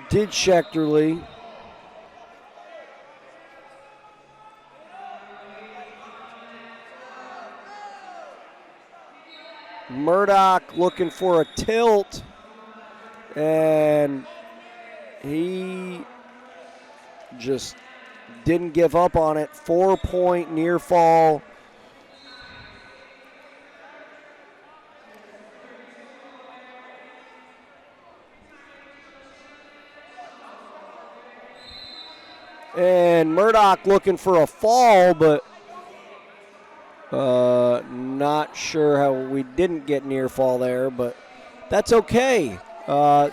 Did Schechterly. Murdoch looking for a tilt, and he just didn't give up on it. 4-point near fall. And Murdoch looking for a fall, but not sure how we didn't get near fall there, but that's okay.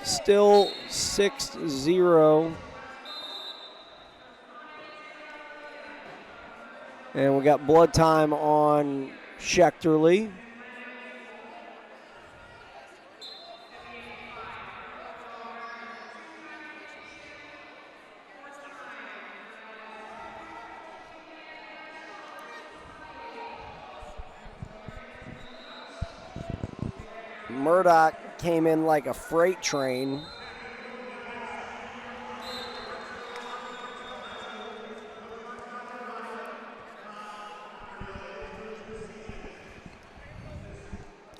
Still 6-0. And we got blood time on Schechterly. Murdoch came in like a freight train.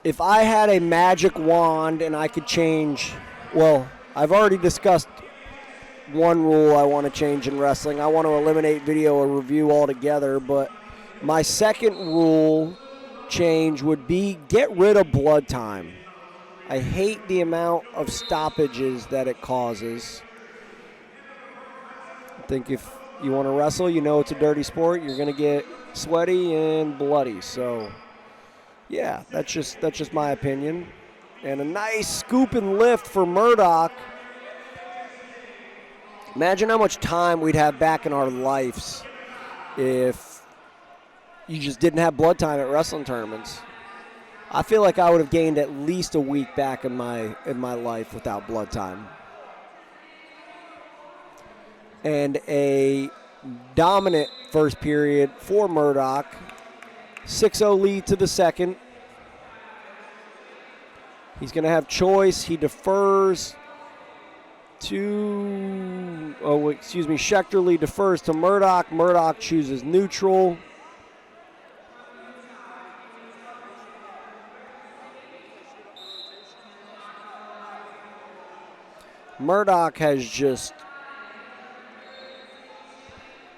If I had a magic wand and I could change, well, I've already discussed one rule I want to change in wrestling. I want to eliminate video or review altogether, but my second rule change would be get rid of blood time. I hate the amount of stoppages that it causes. I think if you want to wrestle, you know it's a dirty sport. You're going to get sweaty and bloody. So, yeah, that's just my opinion. And a nice scoop and lift for Murdoch. Imagine how much time we'd have back in our lives if you just didn't have blood time at wrestling tournaments. I feel like I would have gained at least a week back in my life without blood time. And a dominant first period for Murdoch. 6-0 lead to the second. He's going to have choice. He defers to, Schechterle defers to Murdoch. Murdoch chooses neutral. Murdoch has just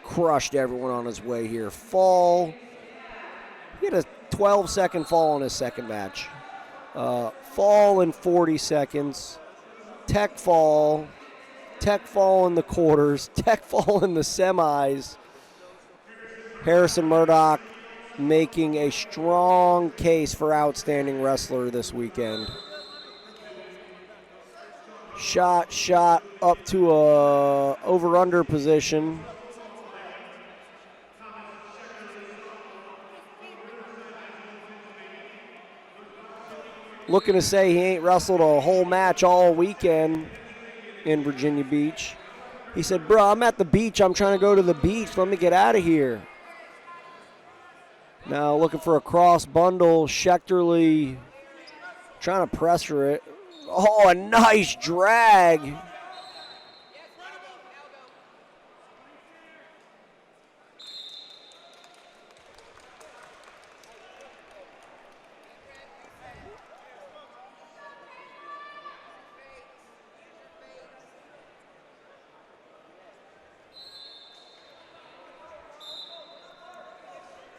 crushed everyone on his way here. Fall. He had a 12-second fall in his second match. Fall in 40 seconds. Tech fall in the quarters. Tech fall in the semis. Harrison Murdoch making a strong case for outstanding wrestler this weekend. Shot up to a over-under position. Looking to say he ain't wrestled a whole match all weekend in Virginia Beach. He said, bro, I'm at the beach. I'm trying to go to the beach. Let me get out of here. Now looking for a cross bundle. Schechterle trying to pressure it. Oh, a nice drag.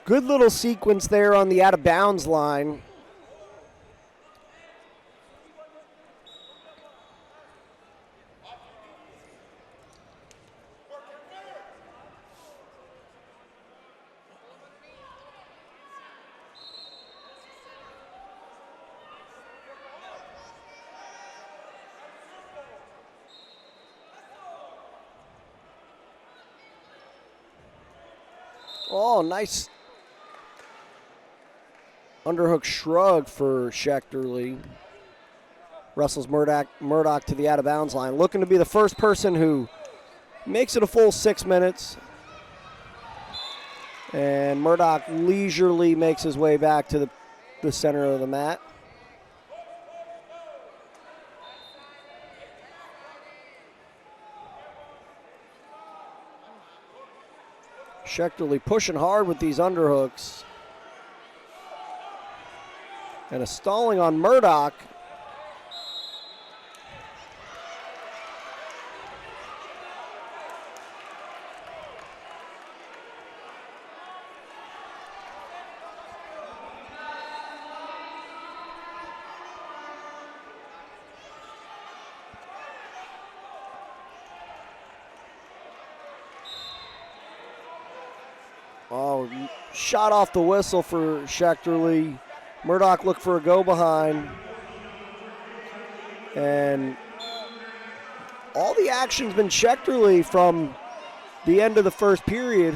Good little sequence there on the out-of-bounds line. Oh, nice underhook shrug for Schechterle. Wrestles Murdoch to the out-of-bounds line. Looking to be the first person who makes it a full 6 minutes. And Murdoch leisurely makes his way back to the center of the mat. Schechterle pushing hard with these underhooks. And a stalling on Murdoch. Oh, shot off the whistle for Schechterle. Murdoch looked for a go-behind. And all the action's been Schechterle from the end of the first period.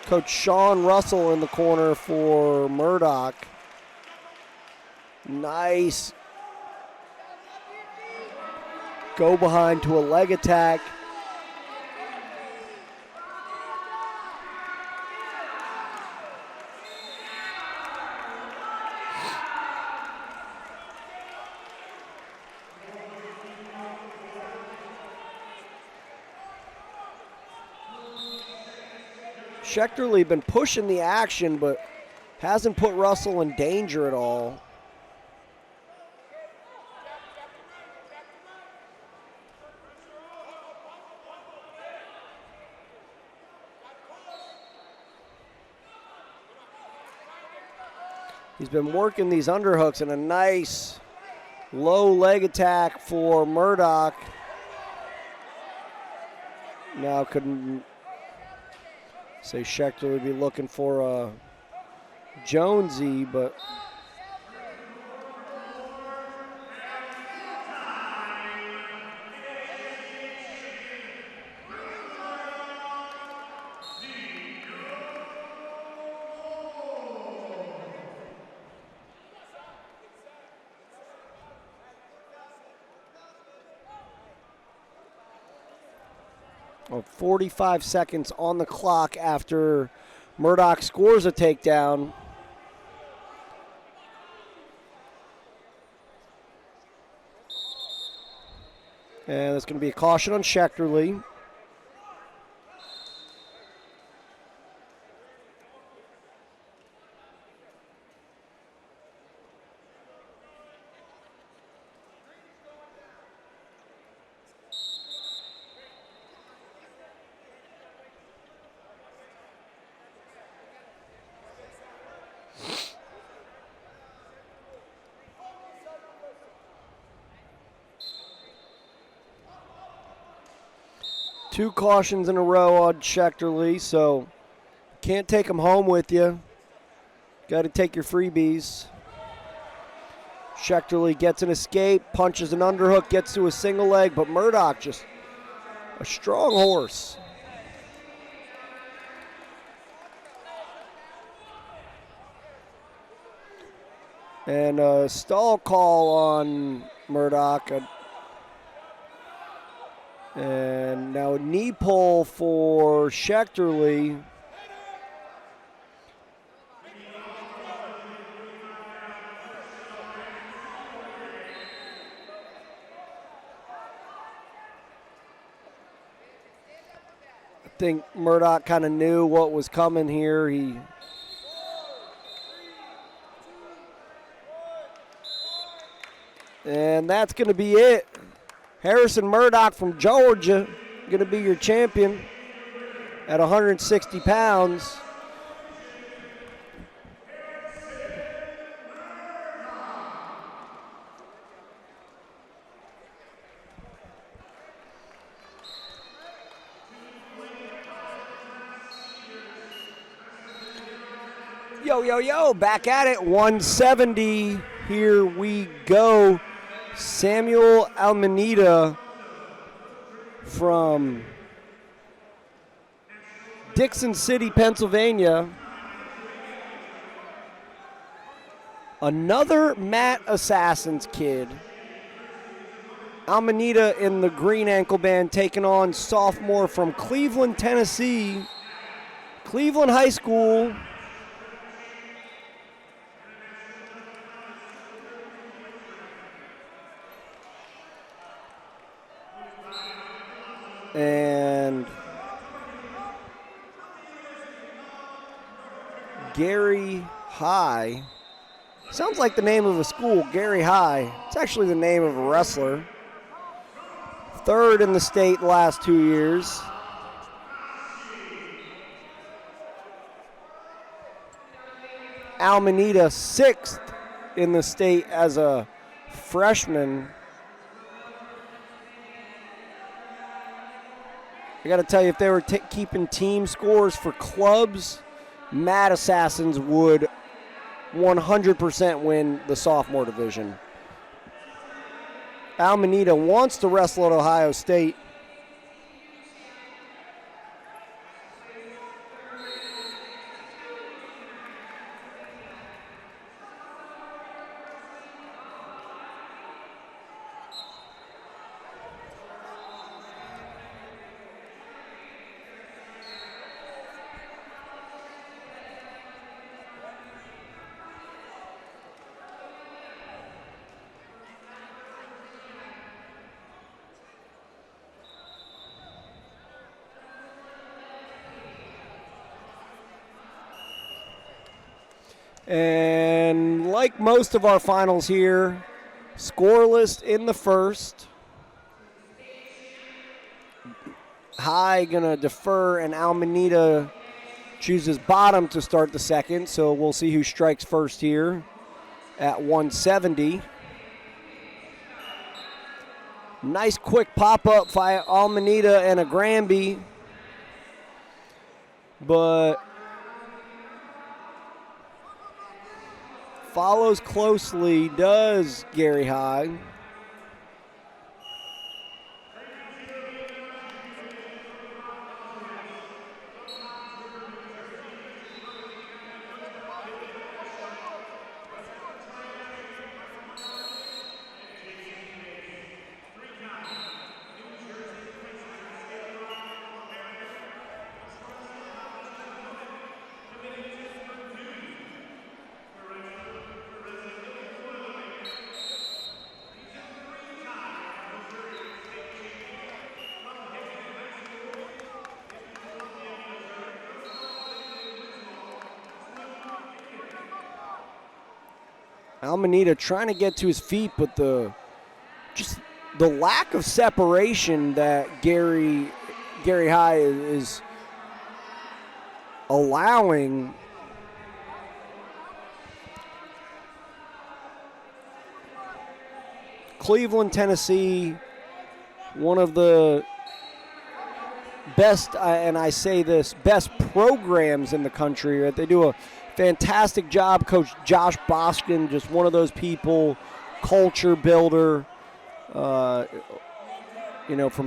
Coach Sean Russell in the corner for Murdoch. Nice go-behind to a leg attack. Schechterle been pushing the action, but hasn't put Russell in danger at all. He's been working these underhooks and a nice low leg attack for Murdoch. Now couldn't Say Schechter would be looking for Jonesy, but well, 45 seconds on the clock after Murdoch scores a takedown. And that's going to be a caution on Schechterly. Two cautions in a row on Schechterly, so can't take them home with you. Got to take your freebies. Schechterly gets an escape, punches an underhook, gets to a single leg, but Murdoch just a strong horse. And a stall call on Murdoch. And now a knee pull for Schechterly. I think Murdoch kind of knew what was coming here. And that's going to be it. Harrison Murdoch from Georgia, going to be your champion at 160 pounds. Yo, yo, yo, back at it, 170. Here we go. Samuel Almeida from Dixon City, Pennsylvania. Another Matt Assassin's kid. Almeida in the green ankle band taking on sophomore from Cleveland, Tennessee. Cleveland High School. And Gary High. Sounds like the name of a school, Gary High. It's actually the name of a wrestler. Third in the state last 2 years. Almeida, sixth in the state as a freshman. I got to tell you, if they were keeping team scores for clubs, Mad Assassins would 100% win the sophomore division. Almeida wants to wrestle at Ohio State. And like most of our finals here, scoreless in the first. High gonna defer, and Almeida chooses bottom to start the second, so we'll see who strikes first here at 170. Nice quick pop-up by Almeida and a Granby. but follows closely does Gary High. Almanita trying to get to his feet, but the lack of separation that Gary High is allowing. Cleveland, Tennessee, one of the best, and I say this, best programs in the country. They do a fantastic job. Coach Josh Boskin, just one of those people, culture builder, from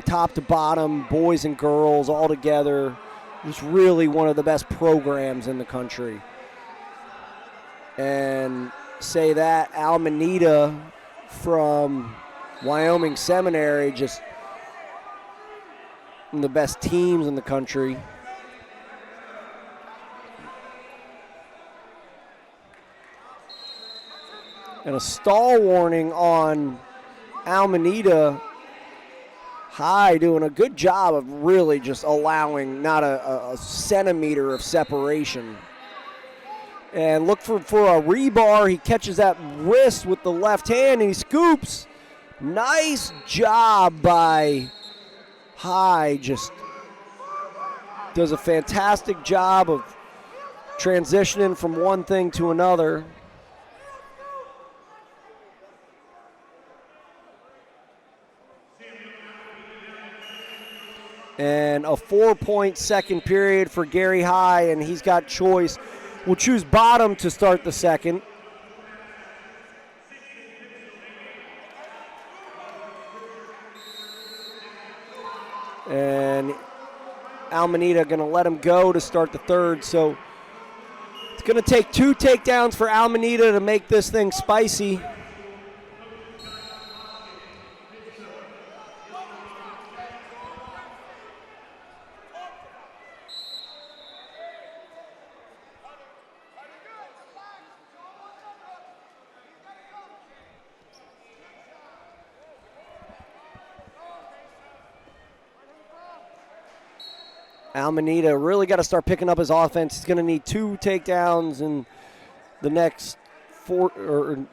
top to bottom, boys and girls all together. Just really one of the best programs in the country. And say that Almanita from Wyoming Seminary, just one of the best teams in the country. And a stall warning on Almanita. High doing a good job of really just allowing not a centimeter of separation. And look for a rebar. He catches that wrist with the left hand and he scoops. Nice job by High. Just does a fantastic job of transitioning from one thing to another. And a 4-point second period for Gary High, and he's got choice. We'll choose bottom to start the second. And Almanita going to let him go to start the third. So it's going to take 2 takedowns for Almanita to make this thing spicy. Almanita really got to start picking up his offense. He's going to need 2 takedowns in the next 4.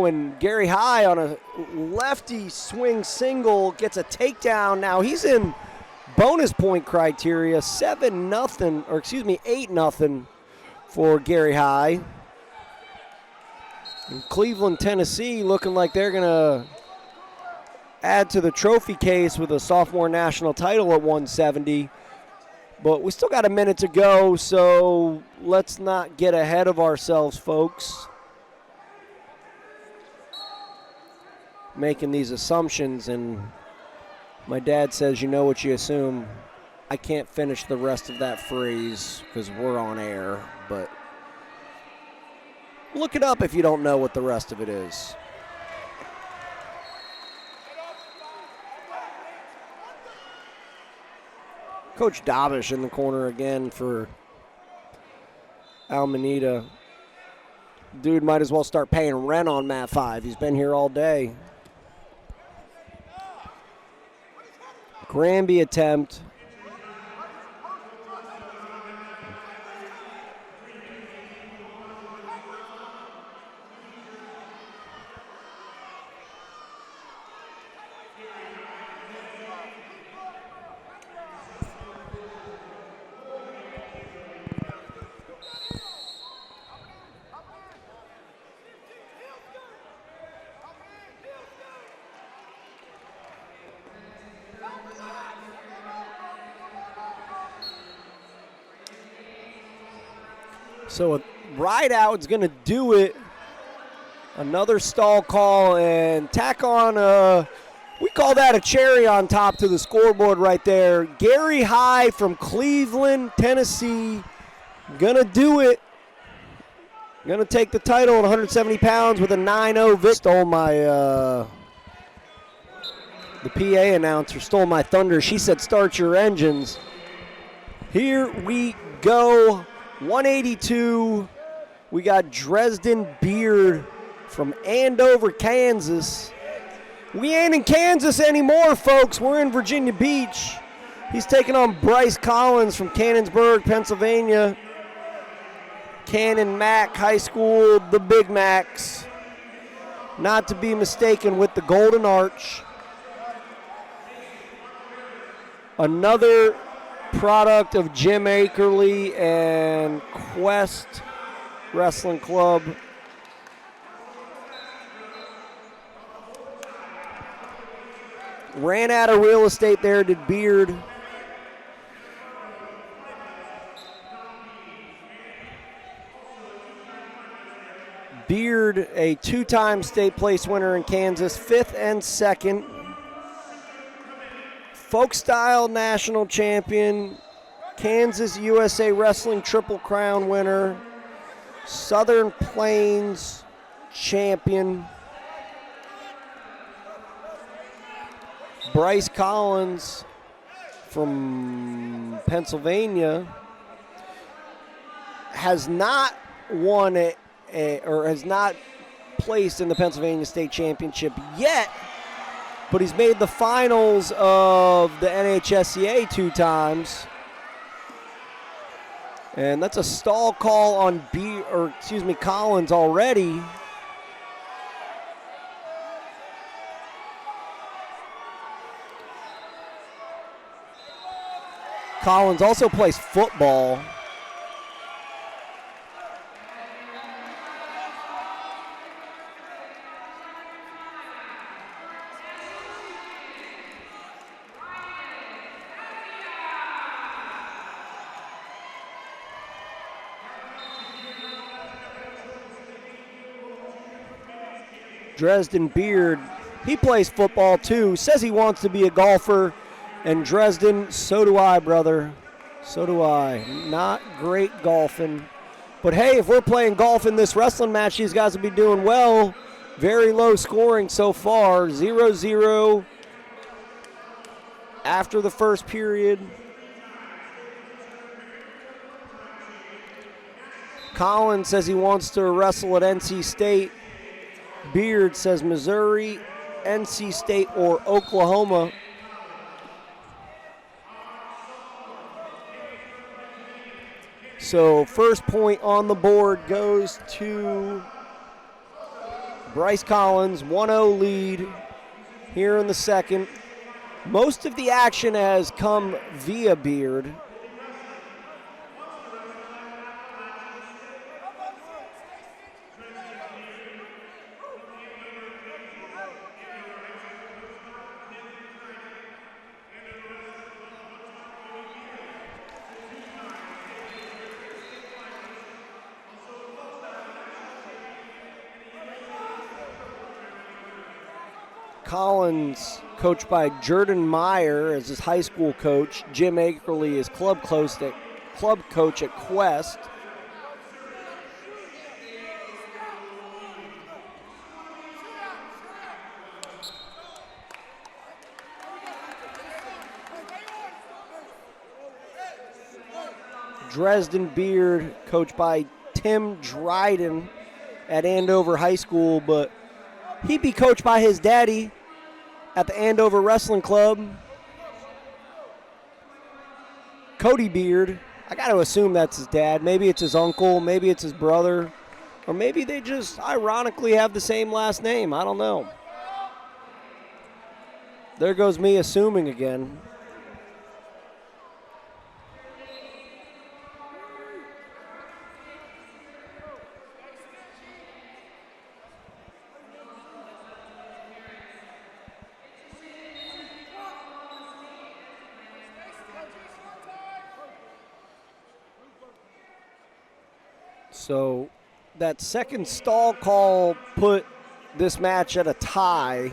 And Gary High on a lefty swing single gets a takedown. Now he's in bonus point criteria, 8-0 for Gary High. And Cleveland, Tennessee looking like they're going to add to the trophy case with a sophomore national title at 170. But we still got a minute to go, so let's not get ahead of ourselves, folks. Making these assumptions, and my dad says, you know what you assume. I can't finish the rest of that phrase because we're on air, but look it up if you don't know what the rest of it is. Coach Davish in the corner again for Almanita. Dude might as well start paying rent on Mat 5. He's been here all day. Granby attempt. So a ride out is going to do it. Another stall call and tack on we call that a cherry on top to the scoreboard right there. Gary High from Cleveland, Tennessee, gonna do it. Gonna take the title at 170 pounds with a 9-0 victory. Stole my, the PA announcer stole my thunder. She said, start your engines. Here we go, 182. We got Dresden Beard from Andover, Kansas. We ain't in Kansas anymore, folks. We're in Virginia Beach. He's taking on Bryce Collins from Cannonsburg, Pennsylvania. Cannon Mac High School, the Big Macs. Not to be mistaken with the Golden Arch. Another product of Jim Akerley and Quest Wrestling Club. Ran out of real estate there, did Beard. Beard, a two-time state place winner in Kansas, 5th and 2nd. Folk Style National Champion, Kansas USA Wrestling Triple Crown winner, Southern Plains Champion. Bryce Collins from Pennsylvania has not won or has not placed in the Pennsylvania State Championship yet, but he's made the finals of the NHSCA 2 times. And that's a stall call on Collins already. Collins also plays football. Dresden Beard, he plays football too, says he wants to be a golfer. And Dresden, so do I, brother. So do I. Not great golfing. But hey, if we're playing golf in this wrestling match, these guys will be doing well. Very low scoring so far. 0-0 after the first period. Collins says he wants to wrestle at NC State. Beard says Missouri, NC State, or Oklahoma. So first point on the board goes to Bryce Collins, 1-0 lead here in the second. Most of the action has come via Beard. Collins, coached by Jordan Meyer as his high school coach. Jim Akerley is club coach at Quest. Dresden Beard, coached by Tim Dryden at Andover High School, but he'd be coached by his daddy at the Andover Wrestling Club. Cody Beard. I got to assume that's his dad. Maybe it's his uncle. Maybe it's his brother. Or maybe they just ironically have the same last name. I don't know. There goes me assuming again. So that second stall call put this match at a tie.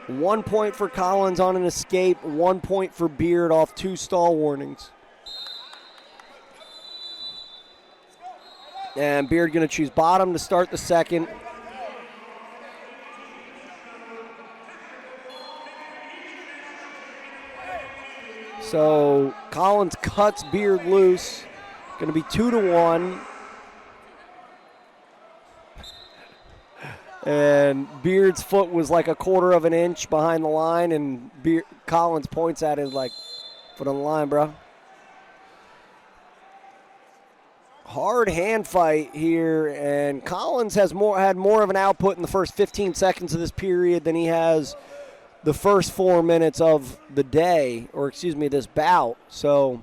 1 point for Collins on an escape, 1 point for Beard off 2 stall warnings. And Beard going to choose bottom to start the second. So Collins cuts Beard loose. Going to be 2-1. And Beard's foot was like a quarter of an inch behind the line, and Collins points at it like, foot on the line, bro. Hard hand fight here, and Collins had more of an output in the first 15 seconds of this period than he has the first 4 minutes of the day, or excuse me, this bout. So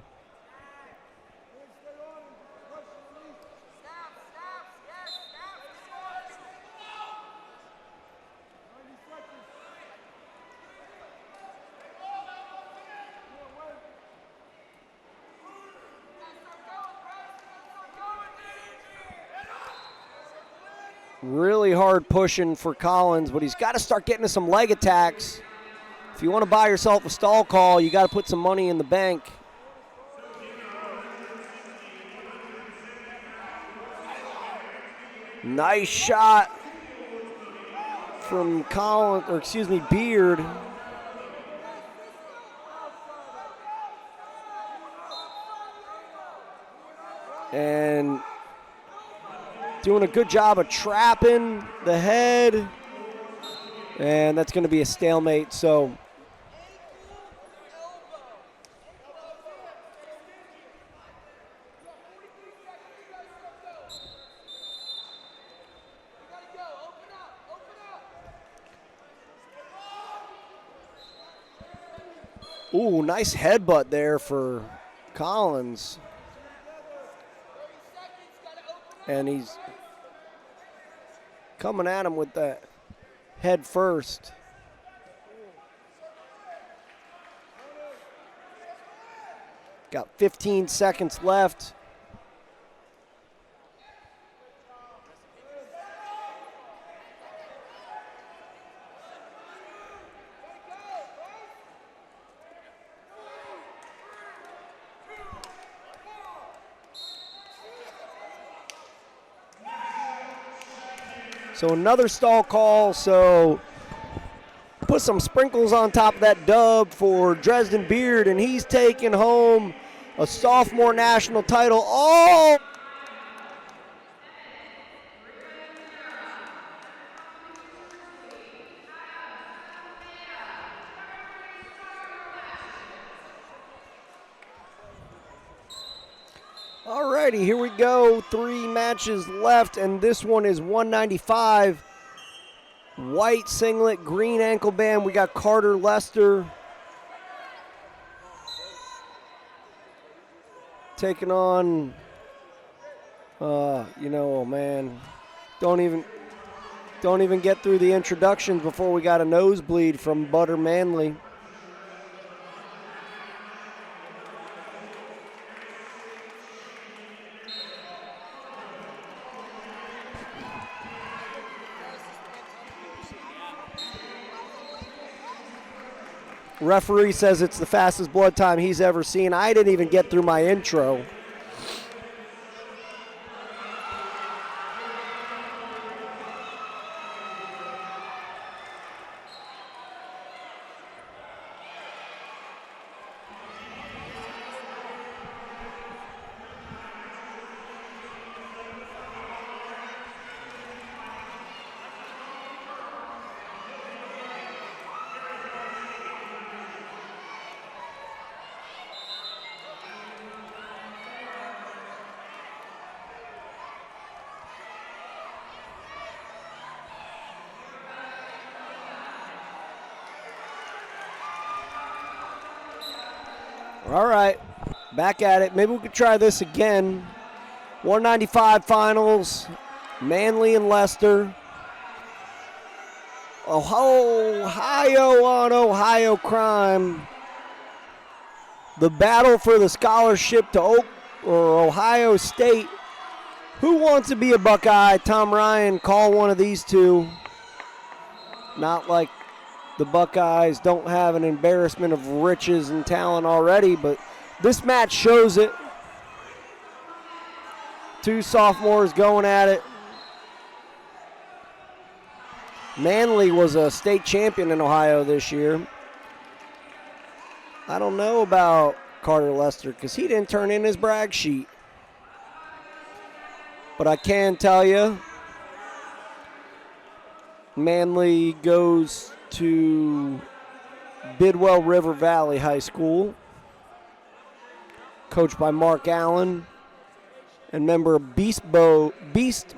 really hard pushing for Collins, but he's got to start getting to some leg attacks. If you want to buy yourself a stall call, you got to put some money in the bank. Nice shot from Collins, or excuse me, Beard. And doing a good job of trapping the head. And that's going to be a stalemate, so ooh, nice headbutt there for Collins. And he's coming at him with that head first. Got 15 seconds left. So another stall call, so put some sprinkles on top of that dub for Dresden Beard, and he's taking home a sophomore national title. Oh! Alrighty, here we go. 3 matches left, and this one is 195. White singlet, green ankle band. We got Carter Lester taking on, oh man, don't even get through the introductions before we got a nosebleed from Butter Manley. Referee says it's the fastest blood time he's ever seen. I didn't even get through my intro. All right, back at it. Maybe we could try this again. 195 finals, Manly and Leicester. Ohio on Ohio crime. The battle for the scholarship to Ohio State Who wants to be a Buckeye? Tom Ryan, call one of these two. Not like the Buckeyes don't have an embarrassment of riches and talent already, but this match shows it. Two sophomores going at it. Manley was a state champion in Ohio this year. I don't know about Carter Lester because he didn't turn in his brag sheet. But I can tell you, Manley goes to Bidwell River Valley High School, coached by Mark Allen, and member of Beast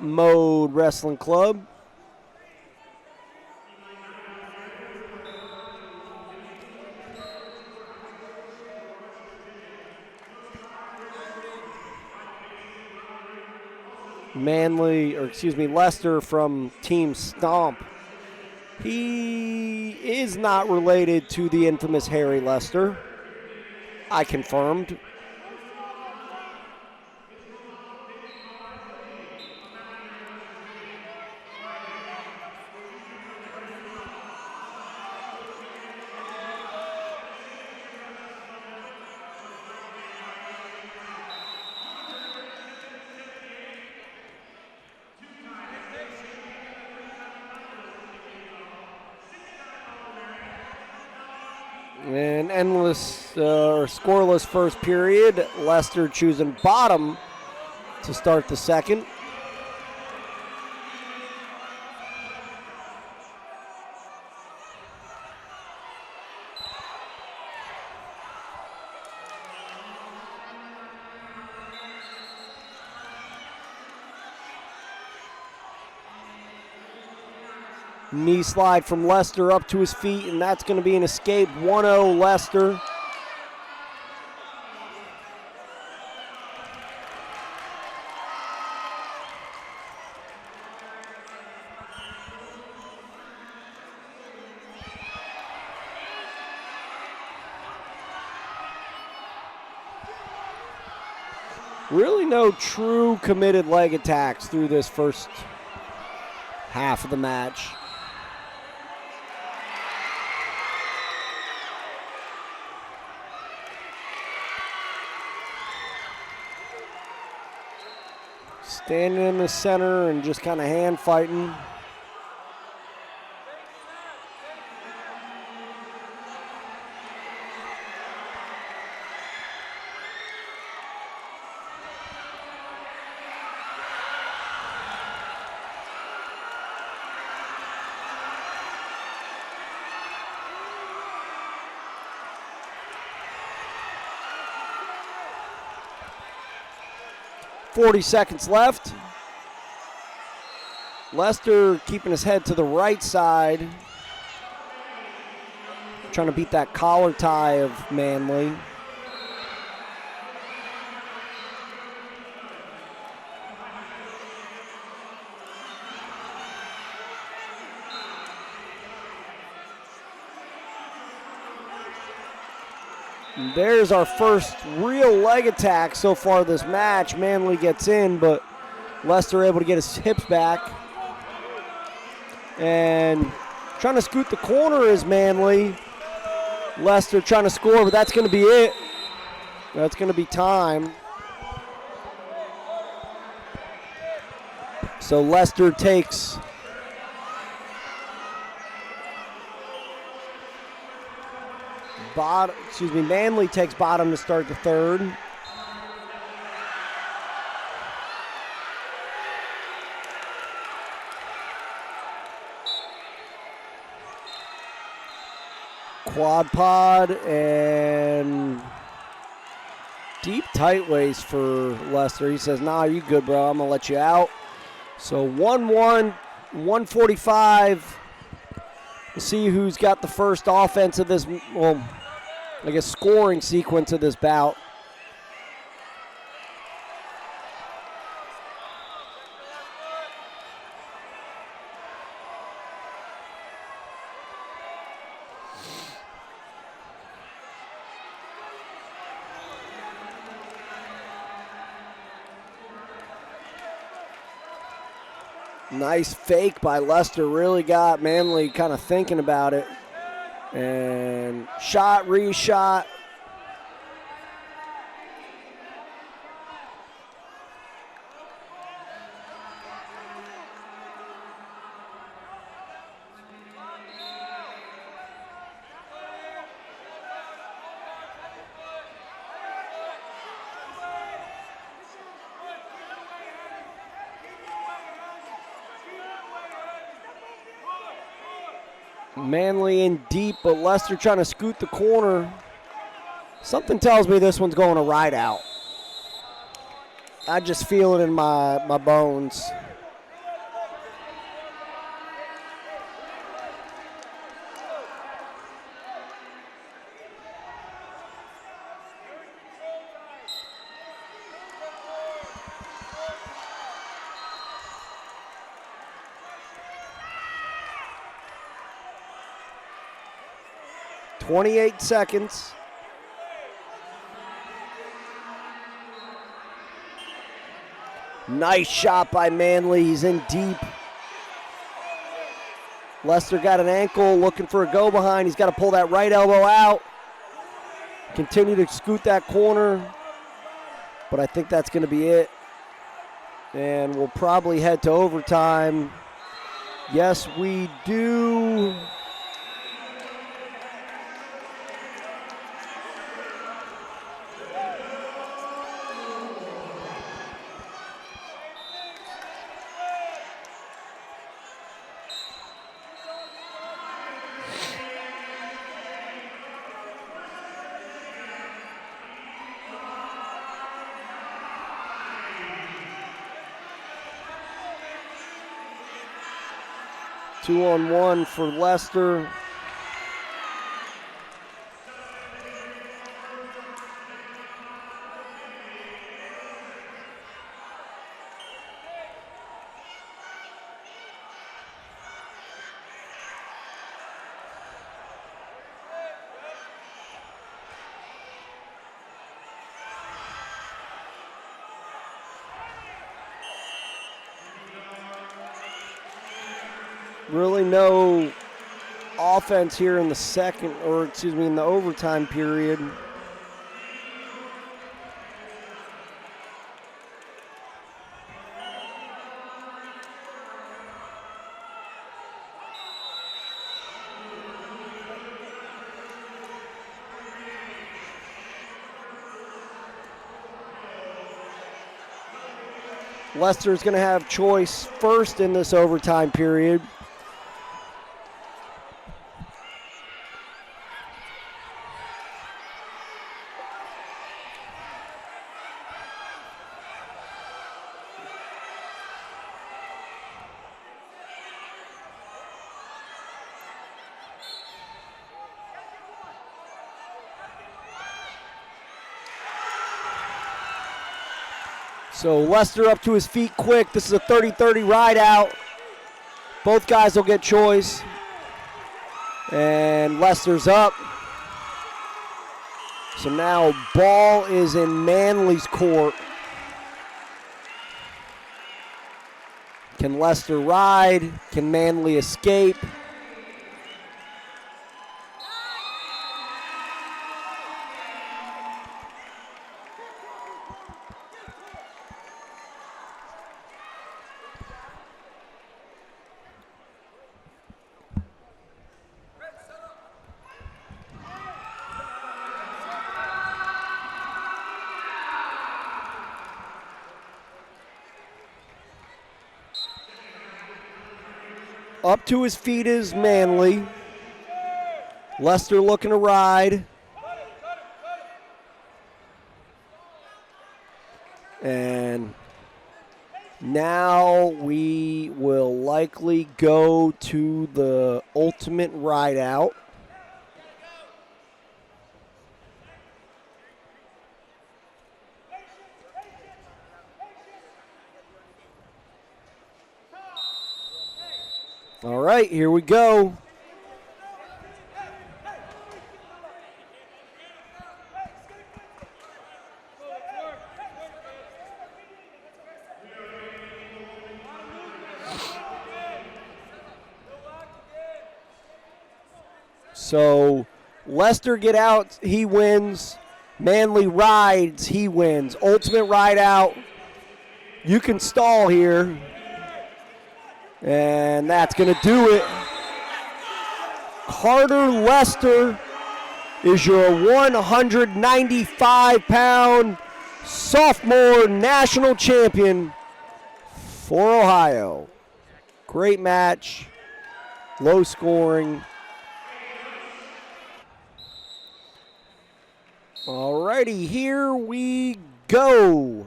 Mode Wrestling Club. Lester from Team Stomp. He is not related to the infamous Harry Lester. I confirmed. An endless or scoreless first period. Lester choosing bottom to start the second. Knee slide from Lester up to his feet, and that's going to be an escape. 1-0 Lester. Really no true committed leg attacks through this first half of the match. Standing in the center and just kind of hand fighting. .40 seconds left. Lester keeping his head to the right side. Trying to beat that collar tie of Manley. There's our first real leg attack so far this match. Manley gets in, but Lester able to get his hips back. And trying to scoot the corner is Manley. Lester trying to score, but that's going to be it. That's going to be time. So Lester takes Manley takes bottom to start the third. Quad pod and deep tight waist for Lester. He says, nah, you good, bro. I'm going to let you out. So 1-1, 145. We'll see who's got the first offense of this, well, I guess scoring sequence of this bout. Nice fake by Lester. Really got Manley kind of thinking about it. And shot, reshot. Manley in deep, but Lester trying to scoot the corner. Something tells me this one's going to ride out. I just feel it in my bones. .28 seconds. Nice shot by Manley. He's in deep. Lester got an ankle, looking for a go behind. He's got to pull that right elbow out. Continue to scoot that corner. But I think that's going to be it. And we'll probably head to overtime. Yes, we do. Two-on-one for Lester. Really no offense here in the second, or excuse me, in the overtime period. Lester's going to have choice first in this overtime period. So Lester up to his feet quick. This is a 30-30 ride out. Both guys will get choice. And Lester's up. So now ball is in Manley's court. Can Lester ride? Can Manley escape? Up to his feet is Manley. Lester looking to ride. And now we will likely go to the ultimate ride out. All right, here we go. So Lester get out, he wins. Manly rides, he wins. Ultimate ride out. You can stall here. And that's going to do it. Carter Lester is your 195-pound sophomore national champion for Ohio. Great match. Low scoring. Alrighty, here we go.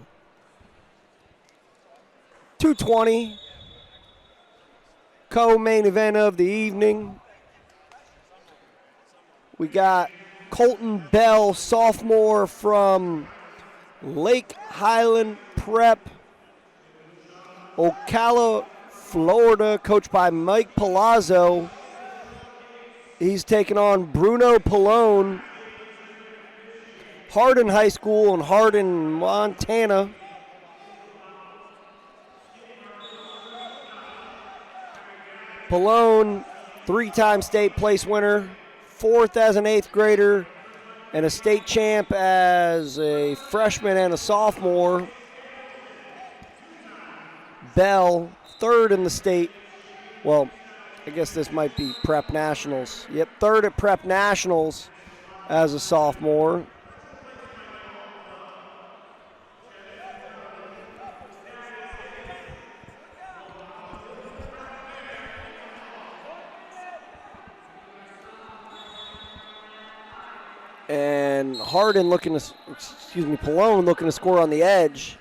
220. Co-main event of the evening. We got Colton Bell, sophomore from Lake Highland Prep, Ocala, Florida, coached by Mike Palazzo. He's taking on Bruno Pallone, Hardin High School in Hardin, Montana. Pallone, three-time state place winner, fourth as an eighth grader, and a state champ as a freshman and a sophomore. Bell, third in the state. Well, I guess this might be Prep Nationals. Yep, third at Prep Nationals as a sophomore. And Hardin looking to, Pallone looking to score on the edge.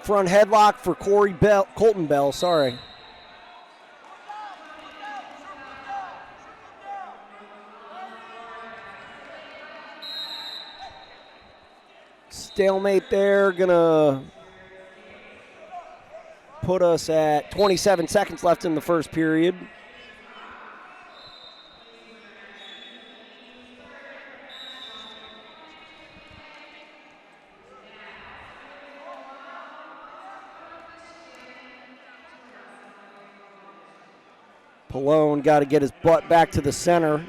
Front headlock for Colton Bell, sorry. Stalemate there, gonna put us at 27 seconds left in the first period. Pallone got to get his butt back to the center.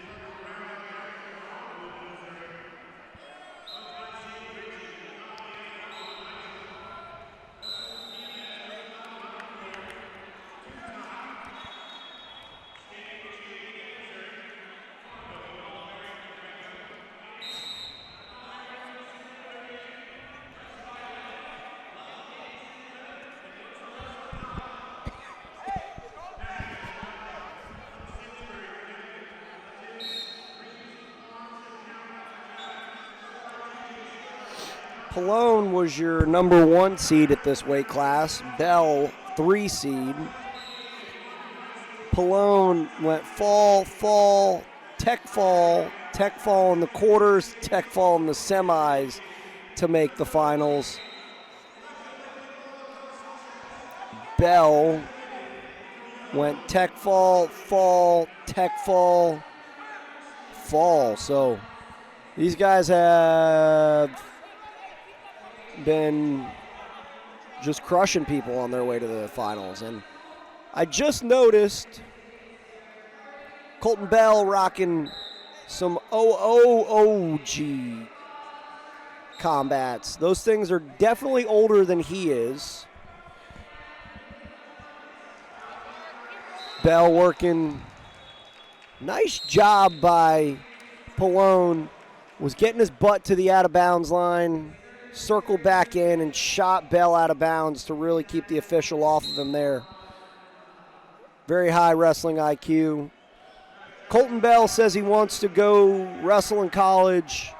Pallone was your number 1 seed at this weight class. Bell, 3 seed. Pallone went fall, tech fall in the quarters, tech fall in the semis to make the finals. Bell went tech fall, tech fall. So these guys have been just crushing people on their way to the finals. And I just noticed Colton Bell rocking some OOOG combats. Those things are definitely older than he is. Bell working. Nice job by Pallone. Was getting his butt to the out-of-bounds line. Circled back in and shot Bell out of bounds to really keep the official off of him there. Very high wrestling IQ. Colton Bell says he wants to go wrestle in college.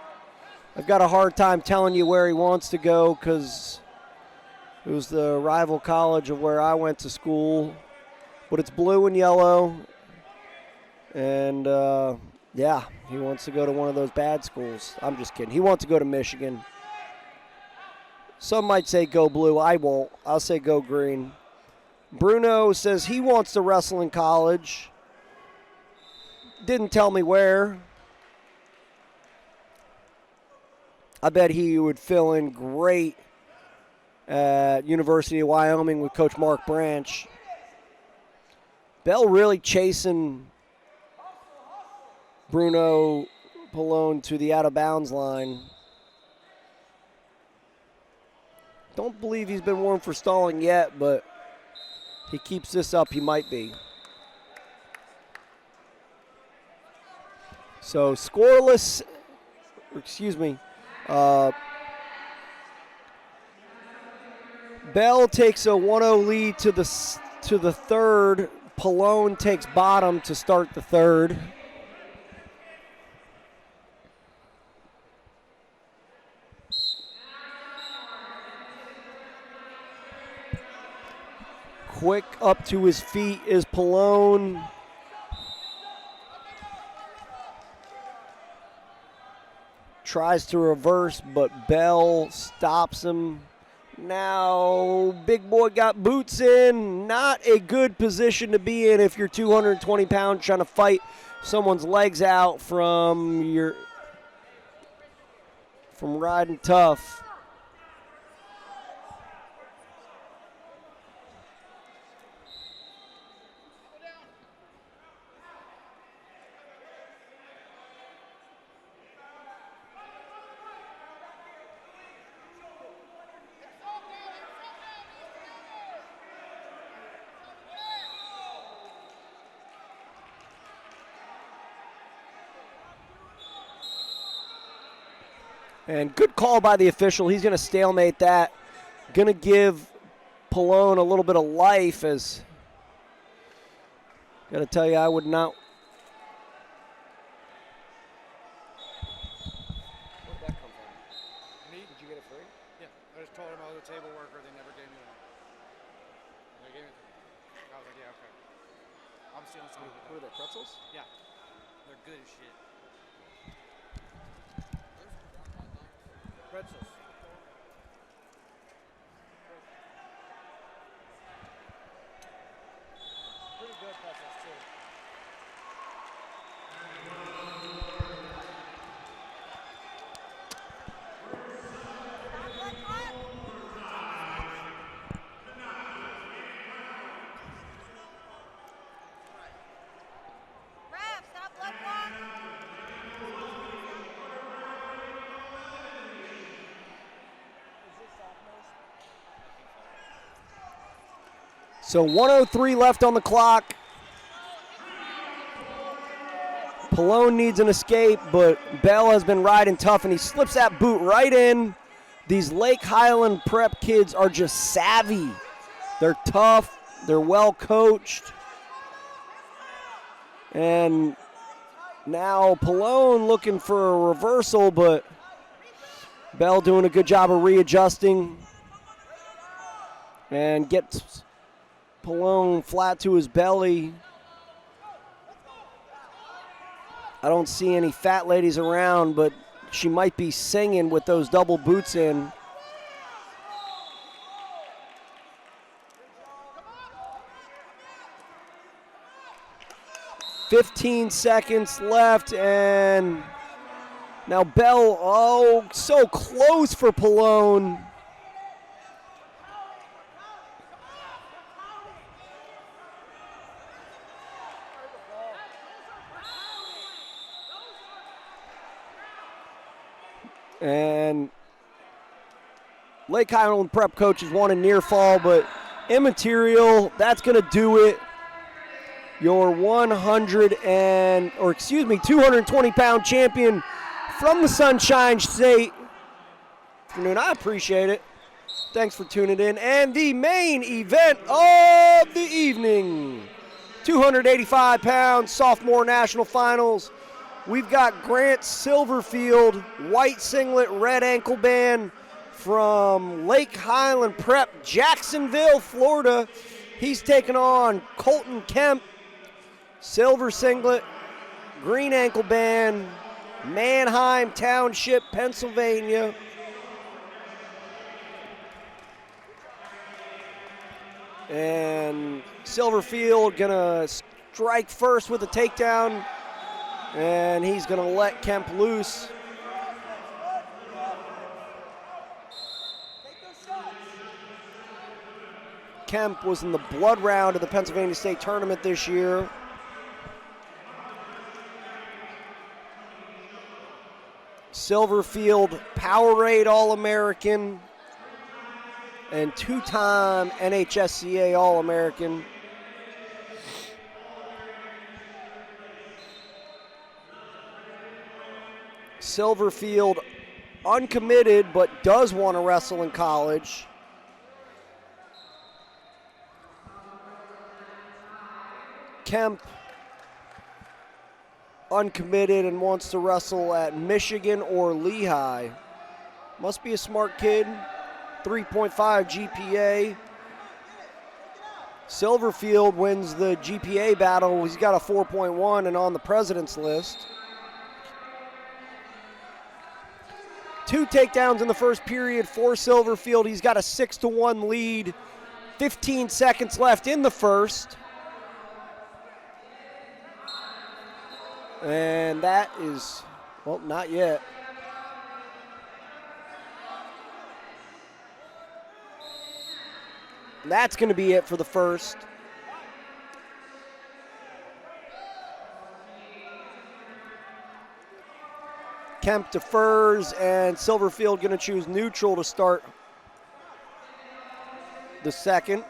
I've got a hard time telling you where he wants to go because it was the rival college of where I went to school. But it's blue and yellow. And, yeah, he wants to go to one of those bad schools. I'm just kidding. He wants to go to Michigan. Some might say go blue. I won't. I'll say go green. Bruno says he wants to wrestle in college. Didn't tell me where. I bet he would fill in great at University of Wyoming with Coach Mark Branch. Bell really chasing Bruno Pallone to the out-of-bounds line. Don't believe he's been warned for stalling yet, but he keeps this up, he might be. So scoreless, Bell takes a 1-0 lead to the third. Pallone takes bottom to start the third. Quick up to his feet is Pallone. Tries to reverse, but Bell stops him. Now, big boy got boots in. Not a good position to be in if you're 220 pounds trying to fight someone's legs out from riding tough. And good call by the official. He's going to stalemate that. Going to give Pallone a little bit of life as, got to tell you, I would not. Where'd that come from? Me? Did you get it free? Yeah. I just told him I was a table worker. They never gave me one. They gave it to me. I was like, yeah, okay. I'm stealing some. What are they, pretzels? Yeah. They're good as shit. Pretzels. Pretty good pretzels, too. So 1:03 left on the clock. Pallone needs an escape, but Bell has been riding tough, and he slips that boot right in. These Lake Highland prep kids are just savvy. They're tough. They're well coached. And now Pallone looking for a reversal, but Bell doing a good job of readjusting and gets Pallone flat to his belly. I don't see any fat ladies around, but she might be singing with those double boots in. "15 seconds left, and now Bell, oh, so close for Pallone. And Lake Highland prep coaches want a near fall, but immaterial. That's going to do it. Your 220-pound champion from the Sunshine State. Afternoon, I appreciate it. Thanks for tuning in. And the main event of the evening, 285-pound sophomore national finals. We've got Grant Silverfield, white singlet, red ankle band from Lake Highland Prep, Jacksonville, Florida. He's taking on Colton Kemp, silver singlet, green ankle band, Manheim Township, Pennsylvania. And Silverfield gonna strike first with a takedown, and he's gonna let Kemp loose. Kemp was in the blood round of the Pennsylvania State Tournament this year. Silverfield Powerade All-American and two-time NHSCA All-American. Silverfield uncommitted but does want to wrestle in college. Kemp uncommitted and wants to wrestle at Michigan or Lehigh. Must be a smart kid. 3.5 GPA. Silverfield wins the GPA battle. He's got a 4.1 and on the president's list. 2 takedowns in the first period for Silverfield. He's got a 6-1 lead. 15 seconds left in the first. And that is, well, not yet. That's going to be it for the first. Kemp defers, and Silverfield going to choose neutral to start the second.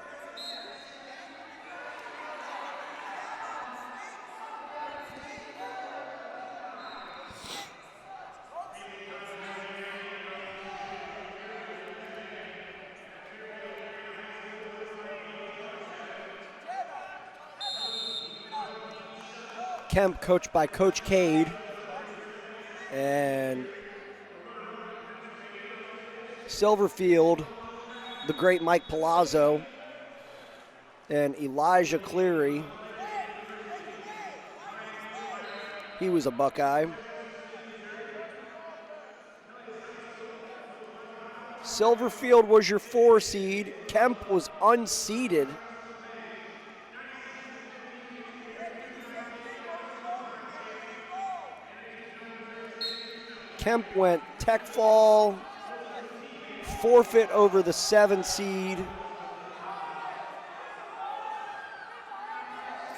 Kemp coached by Coach Cade, and Silverfield, the great Mike Palazzo, and Elijah Cleary. He was a Buckeye. Silverfield was your 4 seed. Kemp was unseeded. Kemp went tech fall, forfeit over the 7 seed,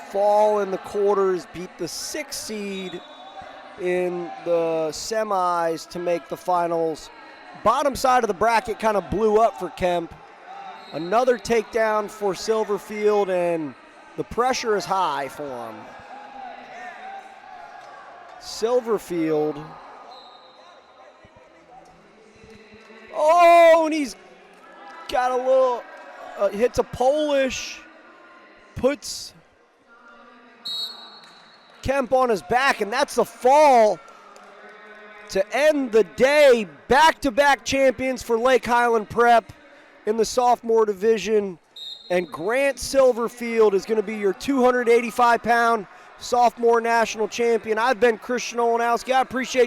fall in the quarters, beat the 6 seed in the semis to make the finals. Bottom side of the bracket kind of blew up for Kemp. Another takedown for Silverfield, and the pressure is high for him. Silverfield. Oh, and he's got a little, hits a Polish, puts Kemp on his back, and that's the fall to end the day. Back-to-back champions for Lake Highland Prep in the sophomore division, and Grant Silverfield is going to be your 285-pound sophomore national champion. I've been Christian Olenowski. I appreciate